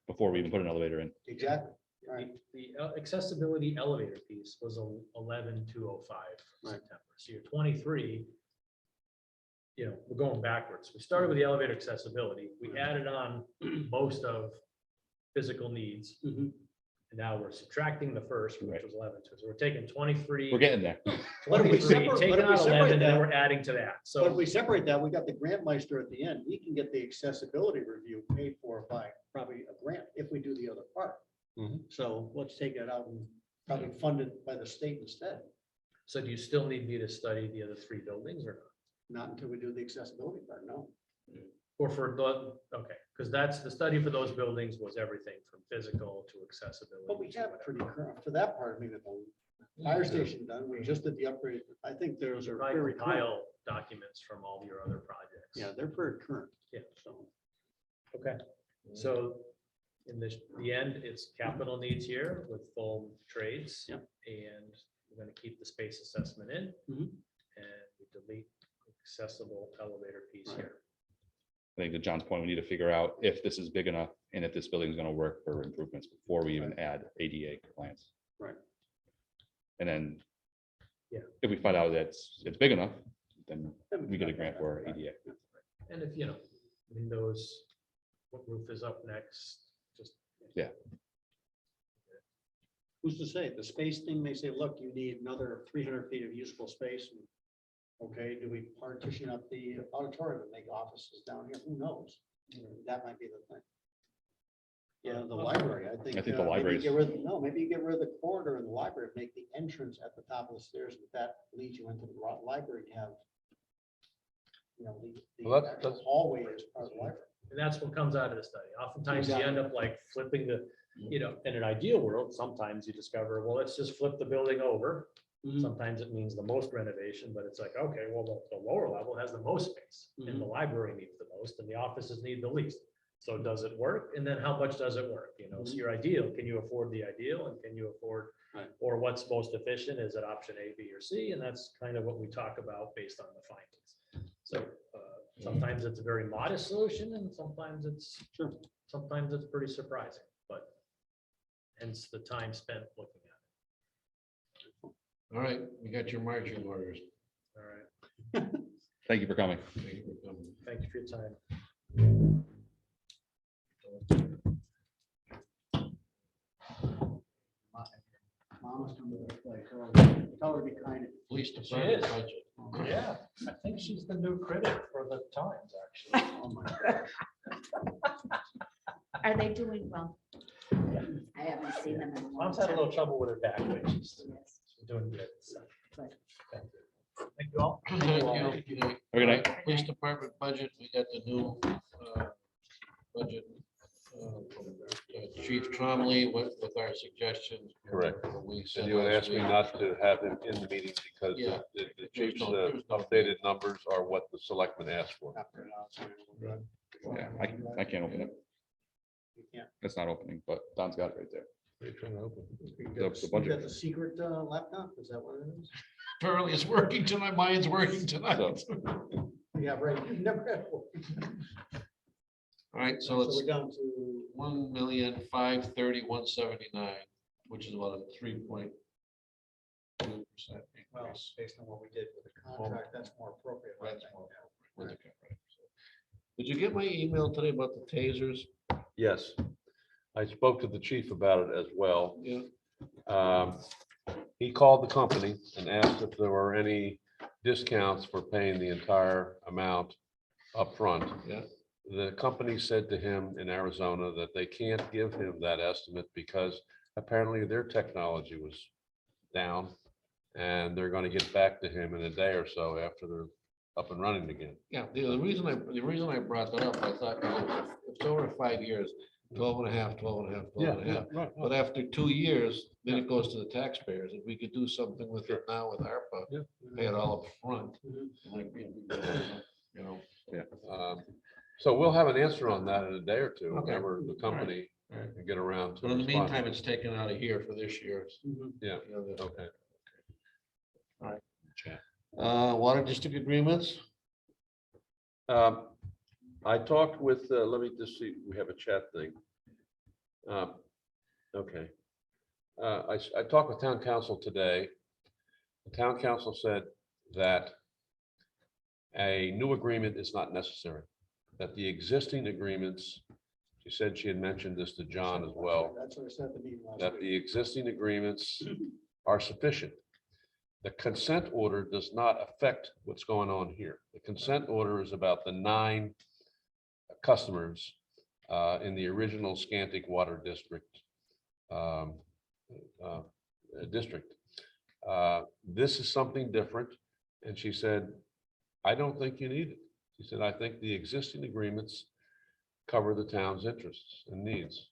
Before we even put an elevator in. Exactly, right. The accessibility elevator piece was 11,205 Right. September. So you're 23. We're going backwards. We started with the elevator accessibility. We added on most of physical needs. Mhm. And now we're subtracting the first, which Right. was 11. So we're taking 23. We're getting there. But if we 23, separate- taking but if we out separate 11, and then that- we're adding to that. So if So we separate that, we got the grant meister at the end. We can get the accessibility review paid for by probably a grant if we do the other part. So let's take that out and probably fund it by the state instead, so do you still need me to study the other 3 buildings or not? not until we do the accessibility part, no. Or for okay, because that's the study for those buildings was everything from physical to accessibility. But we to have whatever. pretty current, for that part, I mean, the fire station done, we just did the upgrade. I think those are Right, very current. compile documents from all your other projects. Yeah, they're very current. Yeah. So, Okay, so in the end, it's capital needs here with full trades. Yep. And we're gonna keep the space assessment in. Mhm. And we delete accessible elevator piece Right. here. I think to John's point, we need to figure out if this is big enough and if this building is going to work for improvements before we even add ADA compliance. Right. And then. Yeah. If we find out that it's big enough, then we get a grant for ADA. And if, windows, what roof is up next, just. who's to say, the space thing, they say, look, you need another 300 feet of usable space. Okay, do we partition up the auditorium and make offices down here? Who knows? That might be the thing. Yeah, the library, I think. I think the maybe library's- maybe you get rid of the corridor in the library, make the entrance at the top of the stairs, but that leads you into the library to have. The Well, actual that's- hallway is part of the library. And that's what comes out of the study. Oftentimes you end up like flipping in an ideal world, sometimes you discover, well, let's just flip the building over Mhm. Sometimes it means the most renovation, but it's like, okay, well, the lower level has the most space and the library needs the most and the offices need the least. So does it work? And then how much does it work? You know, so your ideal, can you afford the ideal and can you afford, Right. or what's most efficient? Is it option A, B, or C? And that's kind of what we talk about based on the findings. So sometimes it's a very modest solution and sometimes it's pretty surprising, but hence the time spent looking at All right, we got your marching orders. it. All right. Thank you for coming. Thank you for coming. Thank you for your time. Mama's coming to the play, tell her to be kind. Police department is. budget. Yeah, I think she's the new critic for the Times, actually. Oh, my God. Are they doing well? I haven't seen them in a long Mom's had a time. little trouble with her back, but she's Yes. doing good. so. Good. Thank you. Thank you all. Thank you. Have a good night. Police department budget, we got the new budget. Chief Tromley with our suggestions. Correct. We said And you had last asked me week. not to have him in the meeting because Yeah. the chief's updated numbers are what the selectmen asked for. Yeah, I can't open it. You can't. It's not opening, but Don's got it right there. You The got budget. the secret laptop, is that what it is? Apparently it's working tonight, mine's working tonight. Yeah, right, you never had one. All right, so So it's we're down to, 1,530,179, which is about a 3.2% well, increase. based on what we did with the contract, that's more appropriate. I That's think. more with the contract. Did you get my email today about the tasers? Yes, I spoke to the chief about it as well. Yeah. He called the company and asked if there were any discounts for paying the entire amount upfront. Yeah. The company said to him in Arizona that they can't give him that estimate because apparently their technology was down. And they're going to get back to him in a day or so after they're up and running again. Yeah, the reason I brought that up, I thought, it's over 5 years, 12 and a half, 12 and a half, 12 and a half. Right. But after 2 years, then it goes to the taxpayers. If we could do something with it now with ARPA, Yeah. pay it all up front, it might be, you know. So we'll have an answer on that in a day or two, Okay. whenever the company All right. can get around to. But in the responding. meantime, it's taken out of here for this year. Yeah. You know, the- Okay. Water district agreements? I talked with, let me just see, we have a chat thing. Okay. I talked with town council today. The town council said that a new agreement is not necessary, that the existing agreements, she said she had mentioned this to John as well, That's what I said at the meeting last that week. the existing agreements are sufficient. The consent order does not affect what's going on here. The consent order is about the 9 customers in the original Scantic Water District. This is something different. And she said, I don't think you need it. She said, I think the existing agreements cover the town's interests and needs.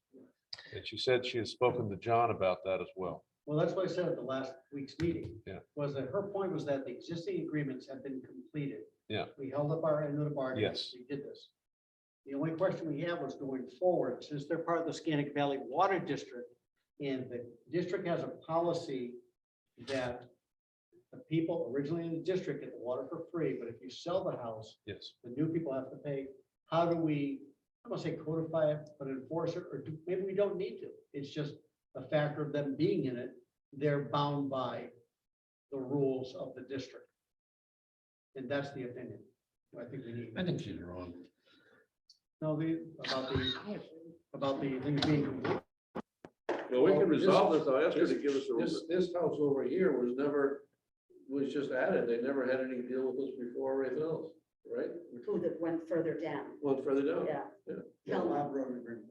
And she said she had spoken to John about that as well. Well, that's what I said at the last week's meeting. Yeah. Was that her point was that the existing agreements have been completed. Yeah. We held up our end of the bargain. Yes. We did this. The only question we have was going forward, since they're part of the Scannick Valley Water District, and the district has a policy that the people originally in the district get the water for free, but if you sell the house, Yes. the new people have to pay. How do we, I don't want to say codify it, but enforce it, or maybe we don't need to. It's just a factor of them being in it. They're bound by the rules of the district. And that's the opinion I think we need. I think she's wrong. No, about the things being complete. Well, we can resolve this. I'll ask her to give us This house over here was just added. They never had any deal with us before or anything else, right? Who that went further down, One further down. yeah. Yeah, Kellner. Lab Road agreement.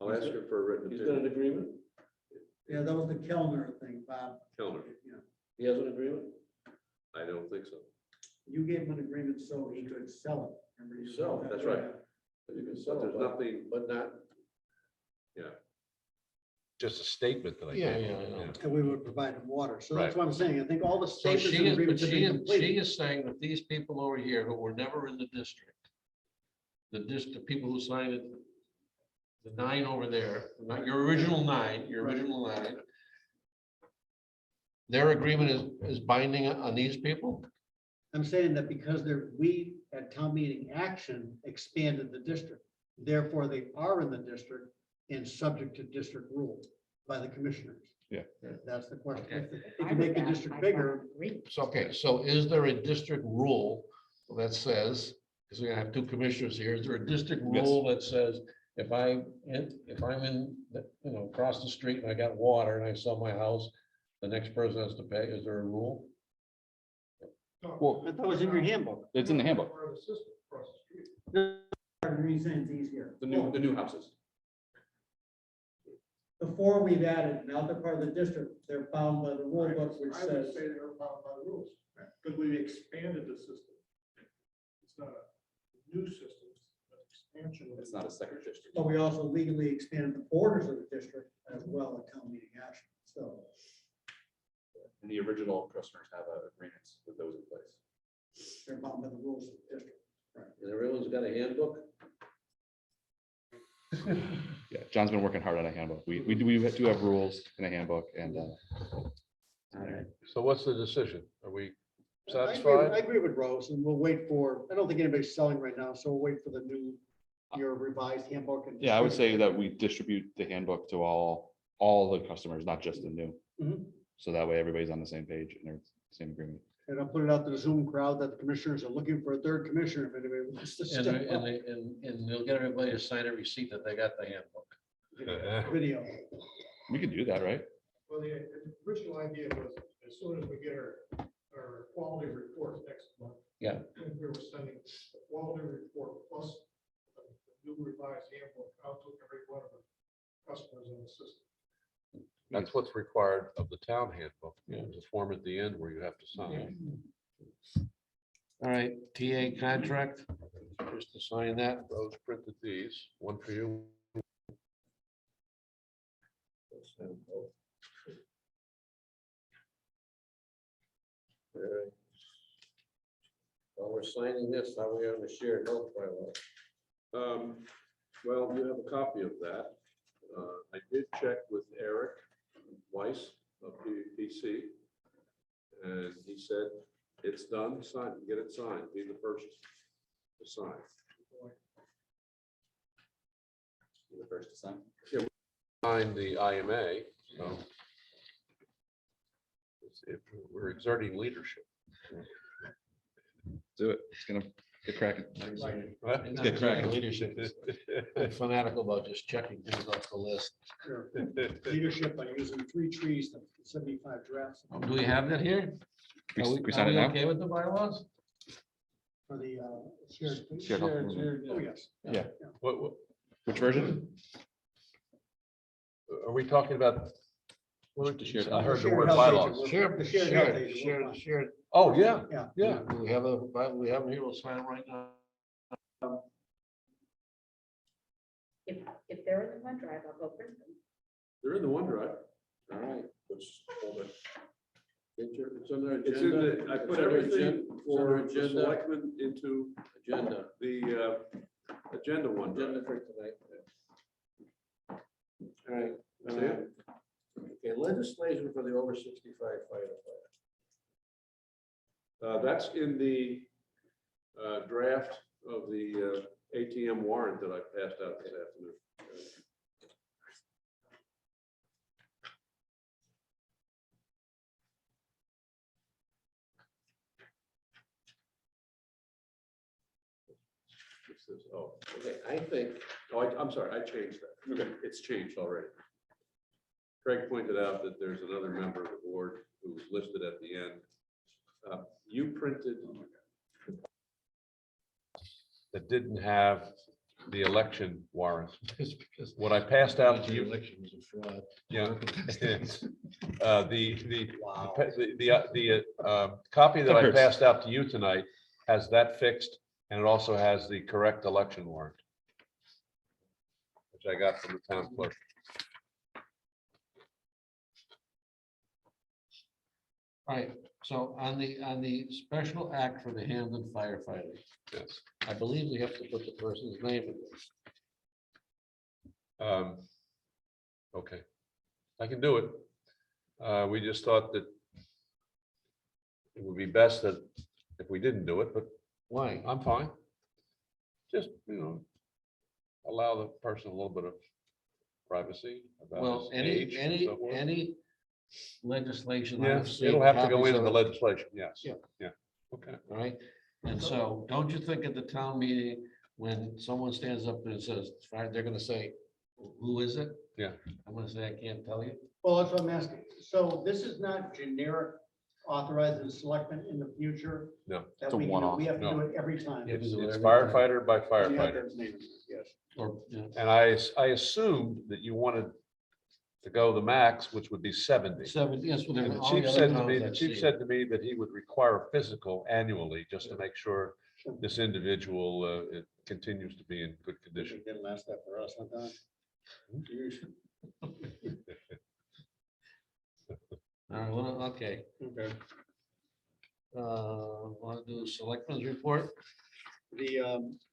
I'll ask her for a written He's got an agreement? Yeah, that was the Kellner thing, Bob. Kellner. You know, He has an agreement? I don't think so. you gave him an agreement so he could sell it. Remember you said Sell, that? that's right. You can But sell it, there's nothing, but not. Yeah. just a statement that I Yeah, gave. yeah, I know. And we would provide them water. So that's Right. what I'm saying. I think all the So statements she and is, but agreements have she been is, she completed. is saying that these people over here who were never in the district, the people who signed it, the 9 over there, not your original 9, your Right. original 9, their agreement is binding on these people? I'm saying that because we at town meeting action expanded the district. Therefore, they are in the district and subject to district rule by the commissioners. Yeah. That's the question. Okay. If you make the district bigger, So, okay, so is there a district rule that says, because we're gonna have 2 commissioners here, is there a district Yes. rule that says if I'm in, across the street and I got water and I sell my house, the next person has to pay? Is there a rule? Well, I thought it was in your handbook. it's in the handbook, Reason it's easier. the new houses. The 4 we've added, now they're part of the district, they're bound by the rule book, which I would says. say they're bound by the rules, because we expanded the system. It's not a new system, it's an expansion. It's not a second district. But we also legally expanded the borders of the district as well at town meeting action, so. And the original customers have agreements with those in place. They're bound by the rules of the district. And everyone's got a handbook? Yeah, John's been working hard on a handbook. We do have rules in a handbook and, All right. So what's the decision? Are we I satisfied? agree with Rose, and we'll wait for, I don't think anybody's selling right now, so we'll wait for the new, your revised handbook. And yeah, I would say that we distribute the handbook to all the customers, not just the new. Mhm. So that way everybody's on the same page and they're same agreement. And I'll put it out to the Zoom crowd that the commissioners are looking for a 3rd commissioner if anybody wants to And, step up. and they'll get everybody to sign a receipt that they got the handbook. Video. We could do that, right? Well, the original idea was, as soon as we get our quality report next month. Yeah. We were sending the quality report plus the new revised handbook out to every one of the customers in the system. That's what's required of the town handbook. There's a form at the end where you have to sign. All right, TA contract, just to sign that. Rose printed these, one for you. All right. While we're signing this, how are we on the shared health bylaw? Well, you have a copy of that. I did check with Eric Weiss of PVPC. And he said, it's done, sign, get it signed, be the first to sign. Be the first to sign. Sign the IMA, so. We're exerting leadership. Do it. It's gonna get cracking. And not cracking leadership. I'm fanatical about just checking things off the list. Sure. Leadership by using 3 trees, 75 drafts Do we have that here? We Are we sign it are we now? okay with the bylaws? for the shared. Shared health. Oh, yes. Yeah. What, Which version? are we talking about? What The shared I heard the Shared word health bylaws. agent. Shared, The shared health shared, agent, we're shared, fine. shared. Oh, yeah, Yeah. yeah. We have we have them here, we'll sign them right now. If they're in the OneDrive, I'll go print them. They're in the OneDrive. All right, let's hold it. It's on their It's in agenda. the, I It's put on their everything agen- it's on for their the agenda, selectmen into agenda, the agenda agenda OneDrive. for tonight. All right. That's it? Okay, legislation for the over 65 firefighter. That's in the draft of the ATM warrant that I passed out this afternoon. It says, oh, Okay, I think, I'm sorry, I changed that. Okay, it's changed already. Craig pointed out that there's another member of the board who's listed at the end. You printed that didn't have the election warrant. it's because What I passed out to the you, election was a fraud. yeah. The copy that I passed out to you tonight has that fixed, and it also has the correct election warrant, which I got from the town clerk. All right, so on the special act for the Hamden firefighters, Yes. I believe we have to put the person's name in this. Okay, I can do it. We just thought that it would be best that if we didn't do it, but Why? I'm fine. Just, allow the person a little bit of privacy about Well, his any, age and so forth. any legislation. Yeah, I've seen it'll have to go copies into of the it, legislation, yes. Yeah. Yeah, okay. all right? And so, don't you think at the town meeting, when someone stands up and says, "Fine," they're gonna say, who is it? Yeah. I'm gonna say, I can't tell you. Well, that's what I'm asking. So this is not generic authorizing the selectmen in the future? No. That It's a we can- one-off. We have to do No. it every time. Yeah. It's do it it's every time. firefighter by And you have firefighter. his name in it, Yes. Or, you know, And I assumed that you wanted to go the max, which would be 70. 7, yes, well, And the all the chief other said to towns me, the I've chief seen. said to me that he would require a physical annually just to make sure this individual it continues to be in good condition. Didn't last that for us, huh, Don? All right, well, okay. Okay. Want to do selectmen's report?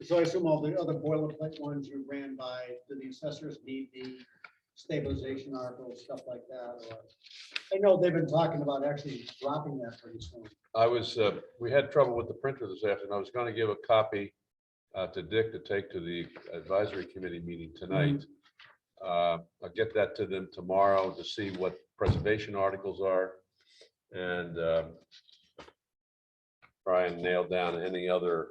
So I assume all the other boilerplate ones you ran by, do the assessors need the stabilization articles, stuff like that? Or I know they've been talking about actually dropping that pretty soon. We had trouble with the printer this afternoon. I was going to give a copy to Dick to take to the advisory committee meeting tonight. I'll get that to them tomorrow to see what preservation articles are and try and nail down any other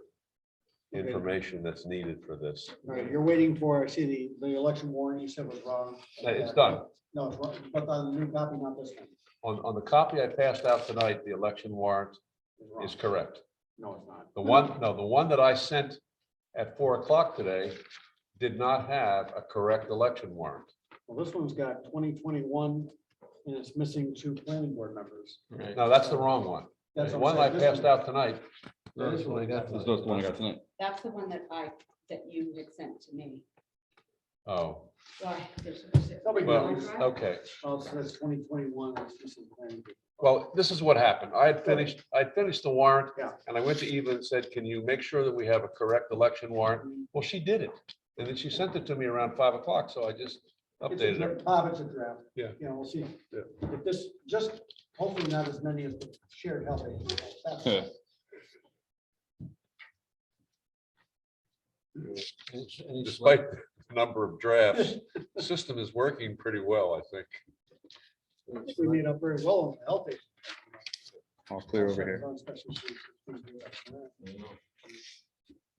information that's needed for this. All right, you're waiting for, I see the election warrant you said was wrong. It's done. No, it's wrong, but on the new copy, not this one. On the copy I passed out tonight, the election warrant It's wrong. is correct. No, it's not. The one that I sent at 4 o'clock today did not have a correct election warrant. Well, this one's got 2021 and it's missing 2 planning board members. Right. No, that's the wrong one. That's The what I'm one I saying. This passed one- out tonight. That's what I got. This is the one I got tonight. That's the one that you had sent to me. Oh, So No big well, deal. okay. Oh, so that's 2021, it's missing planning board. Well, this is what happened. I'd finished the warrant. Yeah. And I went to Eva and said, can you make sure that we have a correct election warrant? Well, she did it. And then she sent it to me around 5 o'clock, so I just updated her. Bob, it's a draft. Yeah. You know, we'll see. Yeah. If this, just hopefully not as many as the shared health aid. That's all. Any Despite the number of drafts, the system is working pretty well, I think. I think we made up very well on the health aid. All clear over here.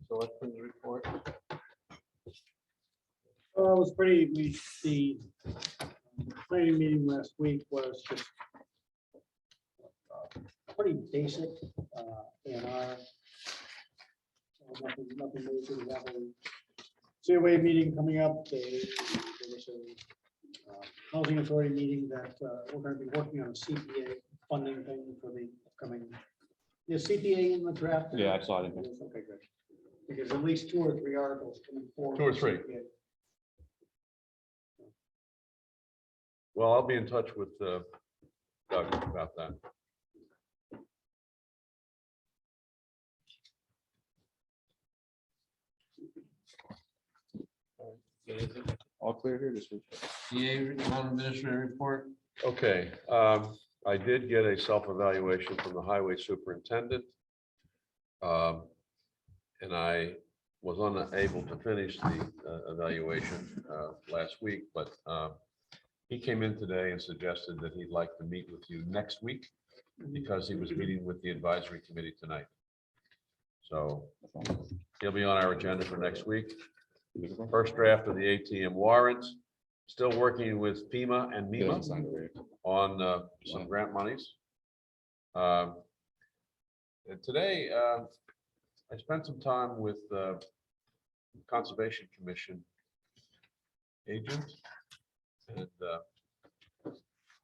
selectmen's report? Well, it was pretty, the planning meeting last week was just pretty basic, and nothing major. We have a COA meeting coming up. There was a housing authority meeting that we're going to be working on a CPA funding thing for the upcoming. Is CPA in the draft? Yeah, I saw it in here. Okay, good. Because at least 2 or 3 articles coming forward. 2 or 3. CPA. Well, I'll be in touch with Doug about that. All clear here, just. Town administrator report? Okay, I did get a self-evaluation from the highway superintendent. And I was unable to finish the evaluation last week, but he came in today and suggested that he'd like to meet with you next week because he was meeting with the advisory committee tonight. So he'll be on our agenda for next week. First draft of the ATM warrants, still working with FEMA and He hasn't MEMA signed it yet. on some grant monies. And today, I spent some time with Conservation Commission agent and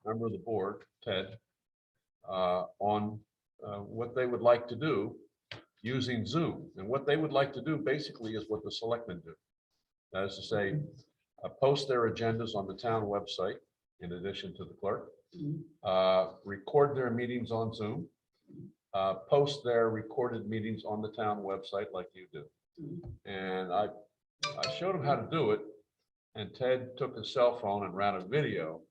member of the board, Ted, on what they would like to do using Zoom. And what they would like to do basically is what the selectmen do. That is to say, post their agendas on the town website in addition to the clerk. record their meetings on Zoom, post their recorded meetings on the town website like you do. And I showed them how to do it, and Ted took his cell phone and ran a video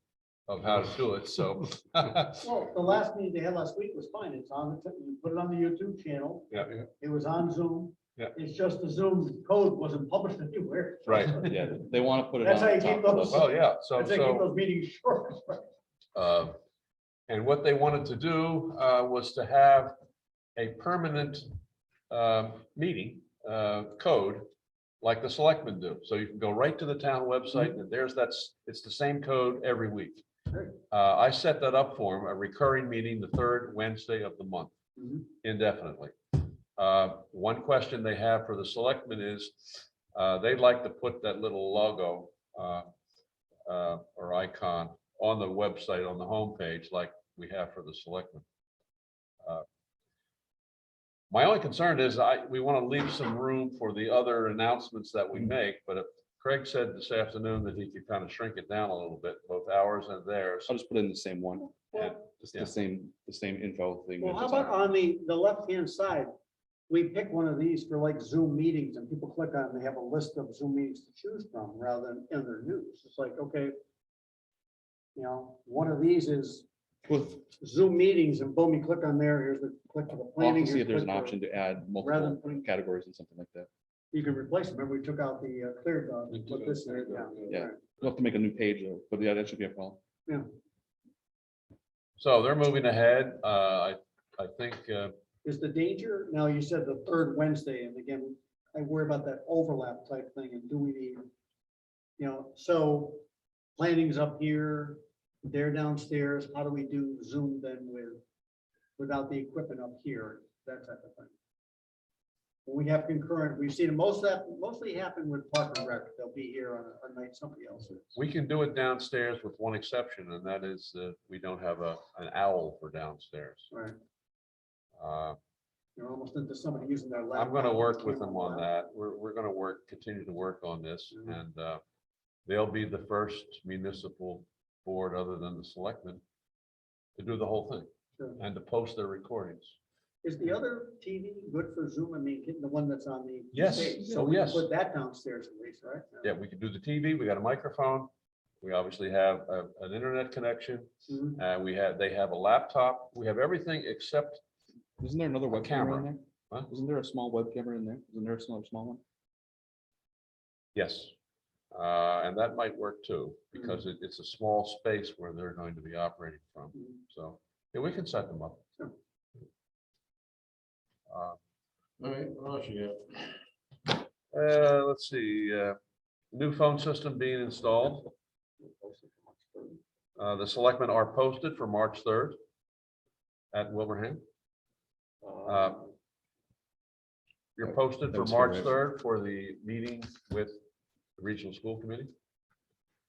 of how to do it, so. Well, the last meeting they had last week was fine. It's on, you put it on the YouTube channel. Yeah, It was on Zoom. Yeah. It's just the Zoom code wasn't published anywhere. right. Yeah, they want to put it That's on how you top keep of those- the- Well, yeah, so, That's how you keep so, those meetings short. and what they wanted to do was to have a permanent meeting code like the selectmen do. So you can go right to the town website and it's the same code every week. I set that up for them, a recurring meeting the third Wednesday of the month, Mhm. indefinitely. One question they have for the selectmen is, they'd like to put that little logo or icon on the website, on the homepage, like we have for the selectmen. My only concern is we want to leave some room for the other announcements that we make, but Craig said this afternoon that he could kind of shrink it down a little bit, both ours and theirs. I'll just put it in the same one. Well, Just Yeah. the same info thing. Well, how that's about on- on the left-hand side, we pick one of these for like Zoom meetings and people click on, it, they have a list of Zoom meetings to choose from rather than in their news. It's like, okay, you know, one of these is With, Zoom meetings and boom, you click on there, here's the click to the I'll have planning. to see here's if there's an click to- option to add Rather multiple than putting, categories and something like that. you can replace them. Remember, we took out the clear dog, We and took put out this in, Clear yeah. Dog, yeah. right. We'll have to make a new page though, but yeah, that should be a problem. So they're moving ahead. I think, Is the danger, now you said the third Wednesday, and again, I worry about that overlap type thing, and do we need, you know, so planning's up here, they're downstairs, how do we do Zoom then without the equipment up here, that type of thing? When we have concurrent, we've seen most of that mostly happen with Park and Rec, they'll be here on a night somebody else is. we can do it downstairs with one exception, and that is that we don't have an owl for downstairs. Right, Uh, you're almost into somebody using their laptop. I'm gonna work with them on that. We're gonna continue to work on this, Mhm. and they'll be the first municipal board other than the selectmen to do the whole thing Sure. and to post their recordings. Is the other TV good for Zoom? I mean, getting the one that's on the. Yes. stage, Oh, So we can yes. put that downstairs at least, right? Yeah, we can do the TV, we got a microphone, we obviously have an internet connection, Mhm. they have a laptop, we have everything except, Isn't there another web camera in there? Huh? Isn't there a small web camera in there? Isn't there a small one? yes. And that might work too, because it's a small space where they're going to be operating from, Mhm. so, yeah, we can set them up. Sure. Uh, All right, what else you got? Let's see, new phone system being installed. The selectmen are posted for March 3rd at Wilbraham. You're posted That for was March correct. 3rd for the meeting with the regional school committee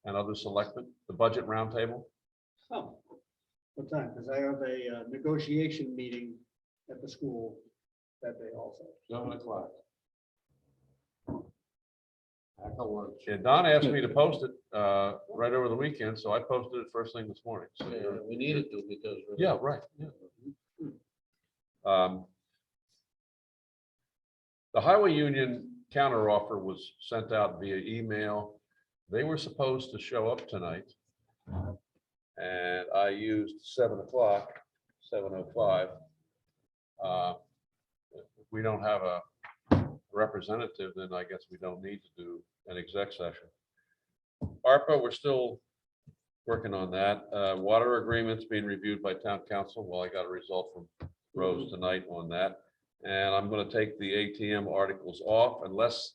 and other selectmen, the budget roundtable. Oh, what time? Because I have a negotiation meeting at the school that day also. 7:00. Pack a lunch. Yeah, Don asked me to post it right over the weekend, so I posted it first thing this morning. So Yeah, you're- we needed to because. Yeah, right. Yeah. The highway union counteroffer was sent out via email. They were supposed to show up tonight. And I used 7:00, 7:05. If we don't have a representative, then I guess we don't need to do an exec session. ARPA, we're still working on that. Water agreements being reviewed by town council. Well, I got a result from Rose tonight on that. And I'm going to take the ATM articles off unless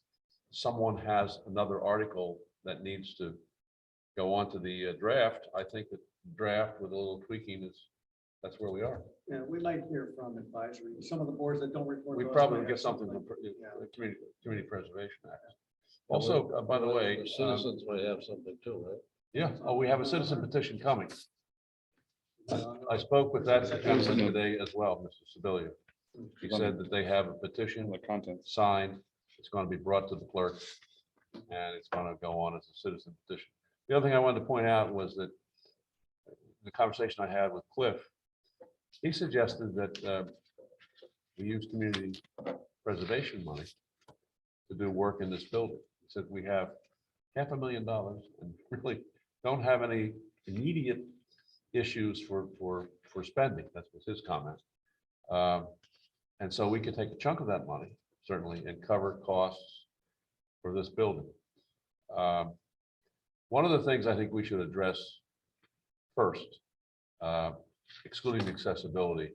someone has another article that needs to go on to the draft. I think the draft with a little tweaking that's where we are. Yeah, we might hear from advisory, some of the boards that don't report. We to us probably might get have something from Yeah. the Community Preservation Act. Also, by the way, The citizens might have something too, right? yeah, we have a citizen petition coming. Uh, I spoke with that gentleman today as well, Mr. Sibilia. He said that they have a petition The content. signed. It's going to be brought to the clerk. And it's going to go on as a citizen petition. The other thing I wanted to point out was that the conversation I had with Cliff, he suggested that we use community preservation money to do work in this building. He said we have $500,000 and really don't have any immediate issues for spending. That was his comment. And so we could take a chunk of that money, certainly, and cover costs for this building. One of the things I think we should address first, excluding accessibility,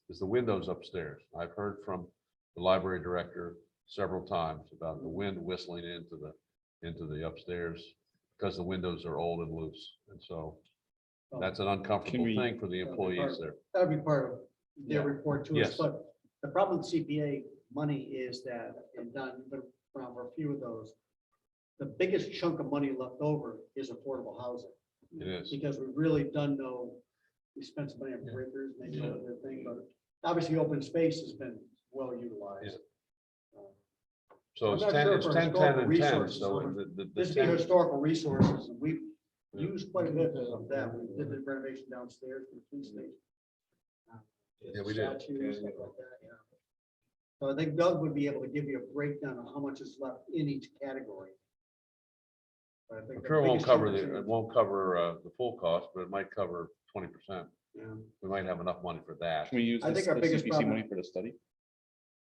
is the windows upstairs. I've heard from the library director several times about the wind whistling into the upstairs because the windows are old and loose. And so that's an uncomfortable we- thing for the employees there. That'll be part of their Yeah. report to Yes. us, but the problem with CPA money is that, and Don, you've been around for a few of those, the biggest chunk of money left over is affordable housing. It is. Because we've really done we spent some money on breakers, maybe another thing, but obviously open space has been well utilized. So I'm it's not 10, sure it's for 10, 10, historical and 10. resources, So so the This be 10 historical resources, and we've Yeah. used quite a bit of that. We did the renovation downstairs for the police station. Yeah, we did. Statues, stuff like that, yeah. So I think Doug would be able to give you a breakdown of how much is left in each category. But I think I'm the sure it won't biggest cover chunk the, is- it won't cover the full cost, but it might cover 20%. Yeah, We might have enough money for that. Can we use I this think our the biggest CPC problem- money for the study?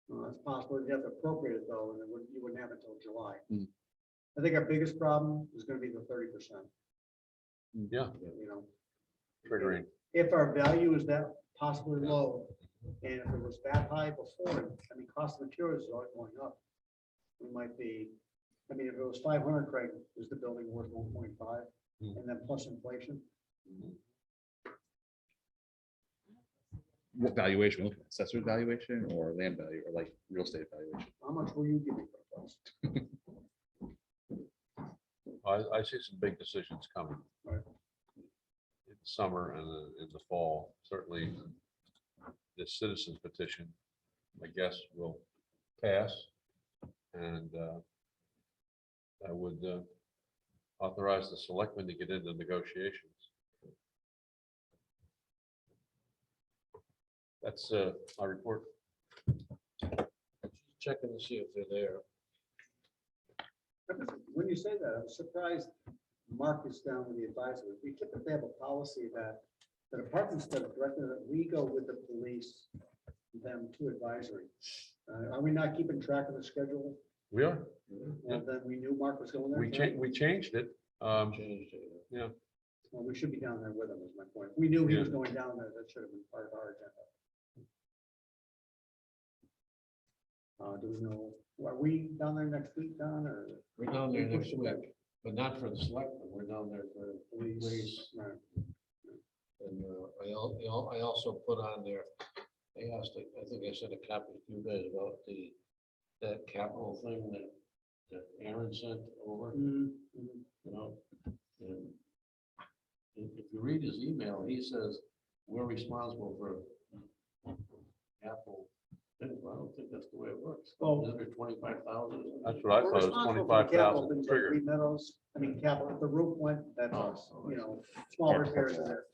well, that's possible. You have to appropriate it though, and you wouldn't have it until July. Hmm. I think our biggest problem is gonna be the 30%, Yeah, you know. triggering. If our value is that possibly low, and if it was that high before, I mean, cost of materials is always going up. We might be, I mean, if it was 500, Craig, is the building worth 1.5, Hmm. and then plus inflation? What valuation? We're looking at assessor valuation or land value or like real estate valuation? How much will you give me for the place? I see some big decisions coming. Right. In the summer and in the fall, certainly this citizen petition, I guess, will pass. And I would authorize the selectmen to get into negotiations. That's my report. Checking to see if they're there. When you say that, I was surprised Mark is down with the advisory. We typically have a policy that the departments that are directed, that we go with the police, them to advisory. Are we not keeping track of the schedule? We are. And then we knew Mark was going there. We changed it. Changed it. Yeah. Well, we should be down there with him, is my point. We knew he was going down there. That should have been part of our agenda. Do we know, are we down there next week, Don, or? We're down there next week, but not for the selectmen. We're down there for Police? police. Right. And I also put on there, I asked, I think I sent a copy to you guys about that capital thing that Aaron sent over, Mhm, you know. And if you read his email, he says, we're responsible for capital. things." Well, I don't think that's the way it works. Well- Isn't there 25,000? That's what I We're thought, it was responsible for the capital 25,000 things like trigger. Green Meadows, I mean, capital, if the roof went, that's us, you know, small repairs in there.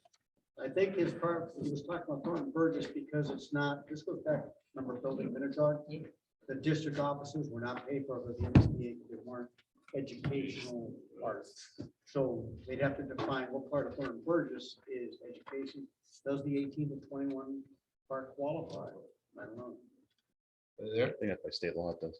I think his part, he was talking about Thornton Burgess because it's not, this goes back, remember building Minichog? The district offices were not paid for with the MSBA, they weren't educational parts. So they'd have to define what part of Thornton Burgess is education. Does the 18 to 21 part qualify? I don't know. There, I think that's by state law, it does.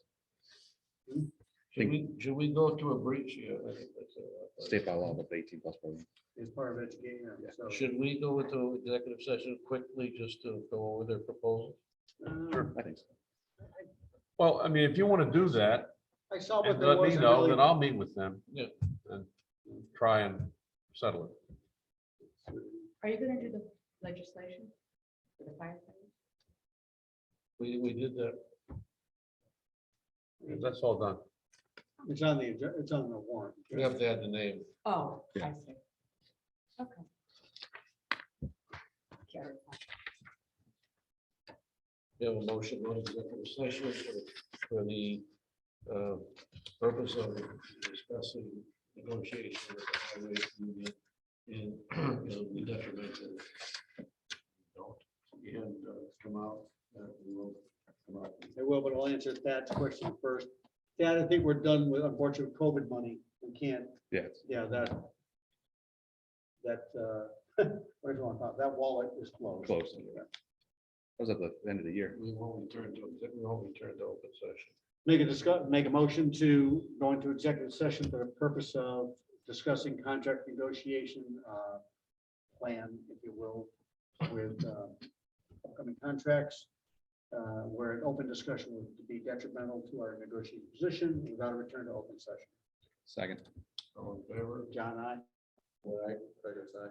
should we go to a breach here? I think that's State by law, but the 18 plus program. Is part of education, so. Should we go into executive session quickly just to go over their proposal? Sure. I think so. Well, I mean, if you want to do that, I saw what and there let was. me and know, really- then I'll meet with them. Yeah. And try and settle it. Are you gonna do the legislation for the firefighters? We did that. That's all done. It's on it's on the warrant. We have to add the name. Oh, Yeah. I see. Okay. Carry on. We have a motion on executive session for the purpose of discussing negotiation with the highway union And it'll be detrimental. Don't, and come out, we will come out. I will, but I'll answer Thad's question first. Thad, I think we're done with, unfortunately, COVID money. We can't, Yeah, yeah, that, what do you want to talk, that wallet is closed. close. That was at the end of the year. We won't return to open session. Make a motion to go into executive session for the purpose of discussing contract negotiation plan, if you will, with upcoming contracts. Where an open discussion would be detrimental to our negotiating position without a return to open session. Second. All in favor? John, I. All right, Craig, it's aye.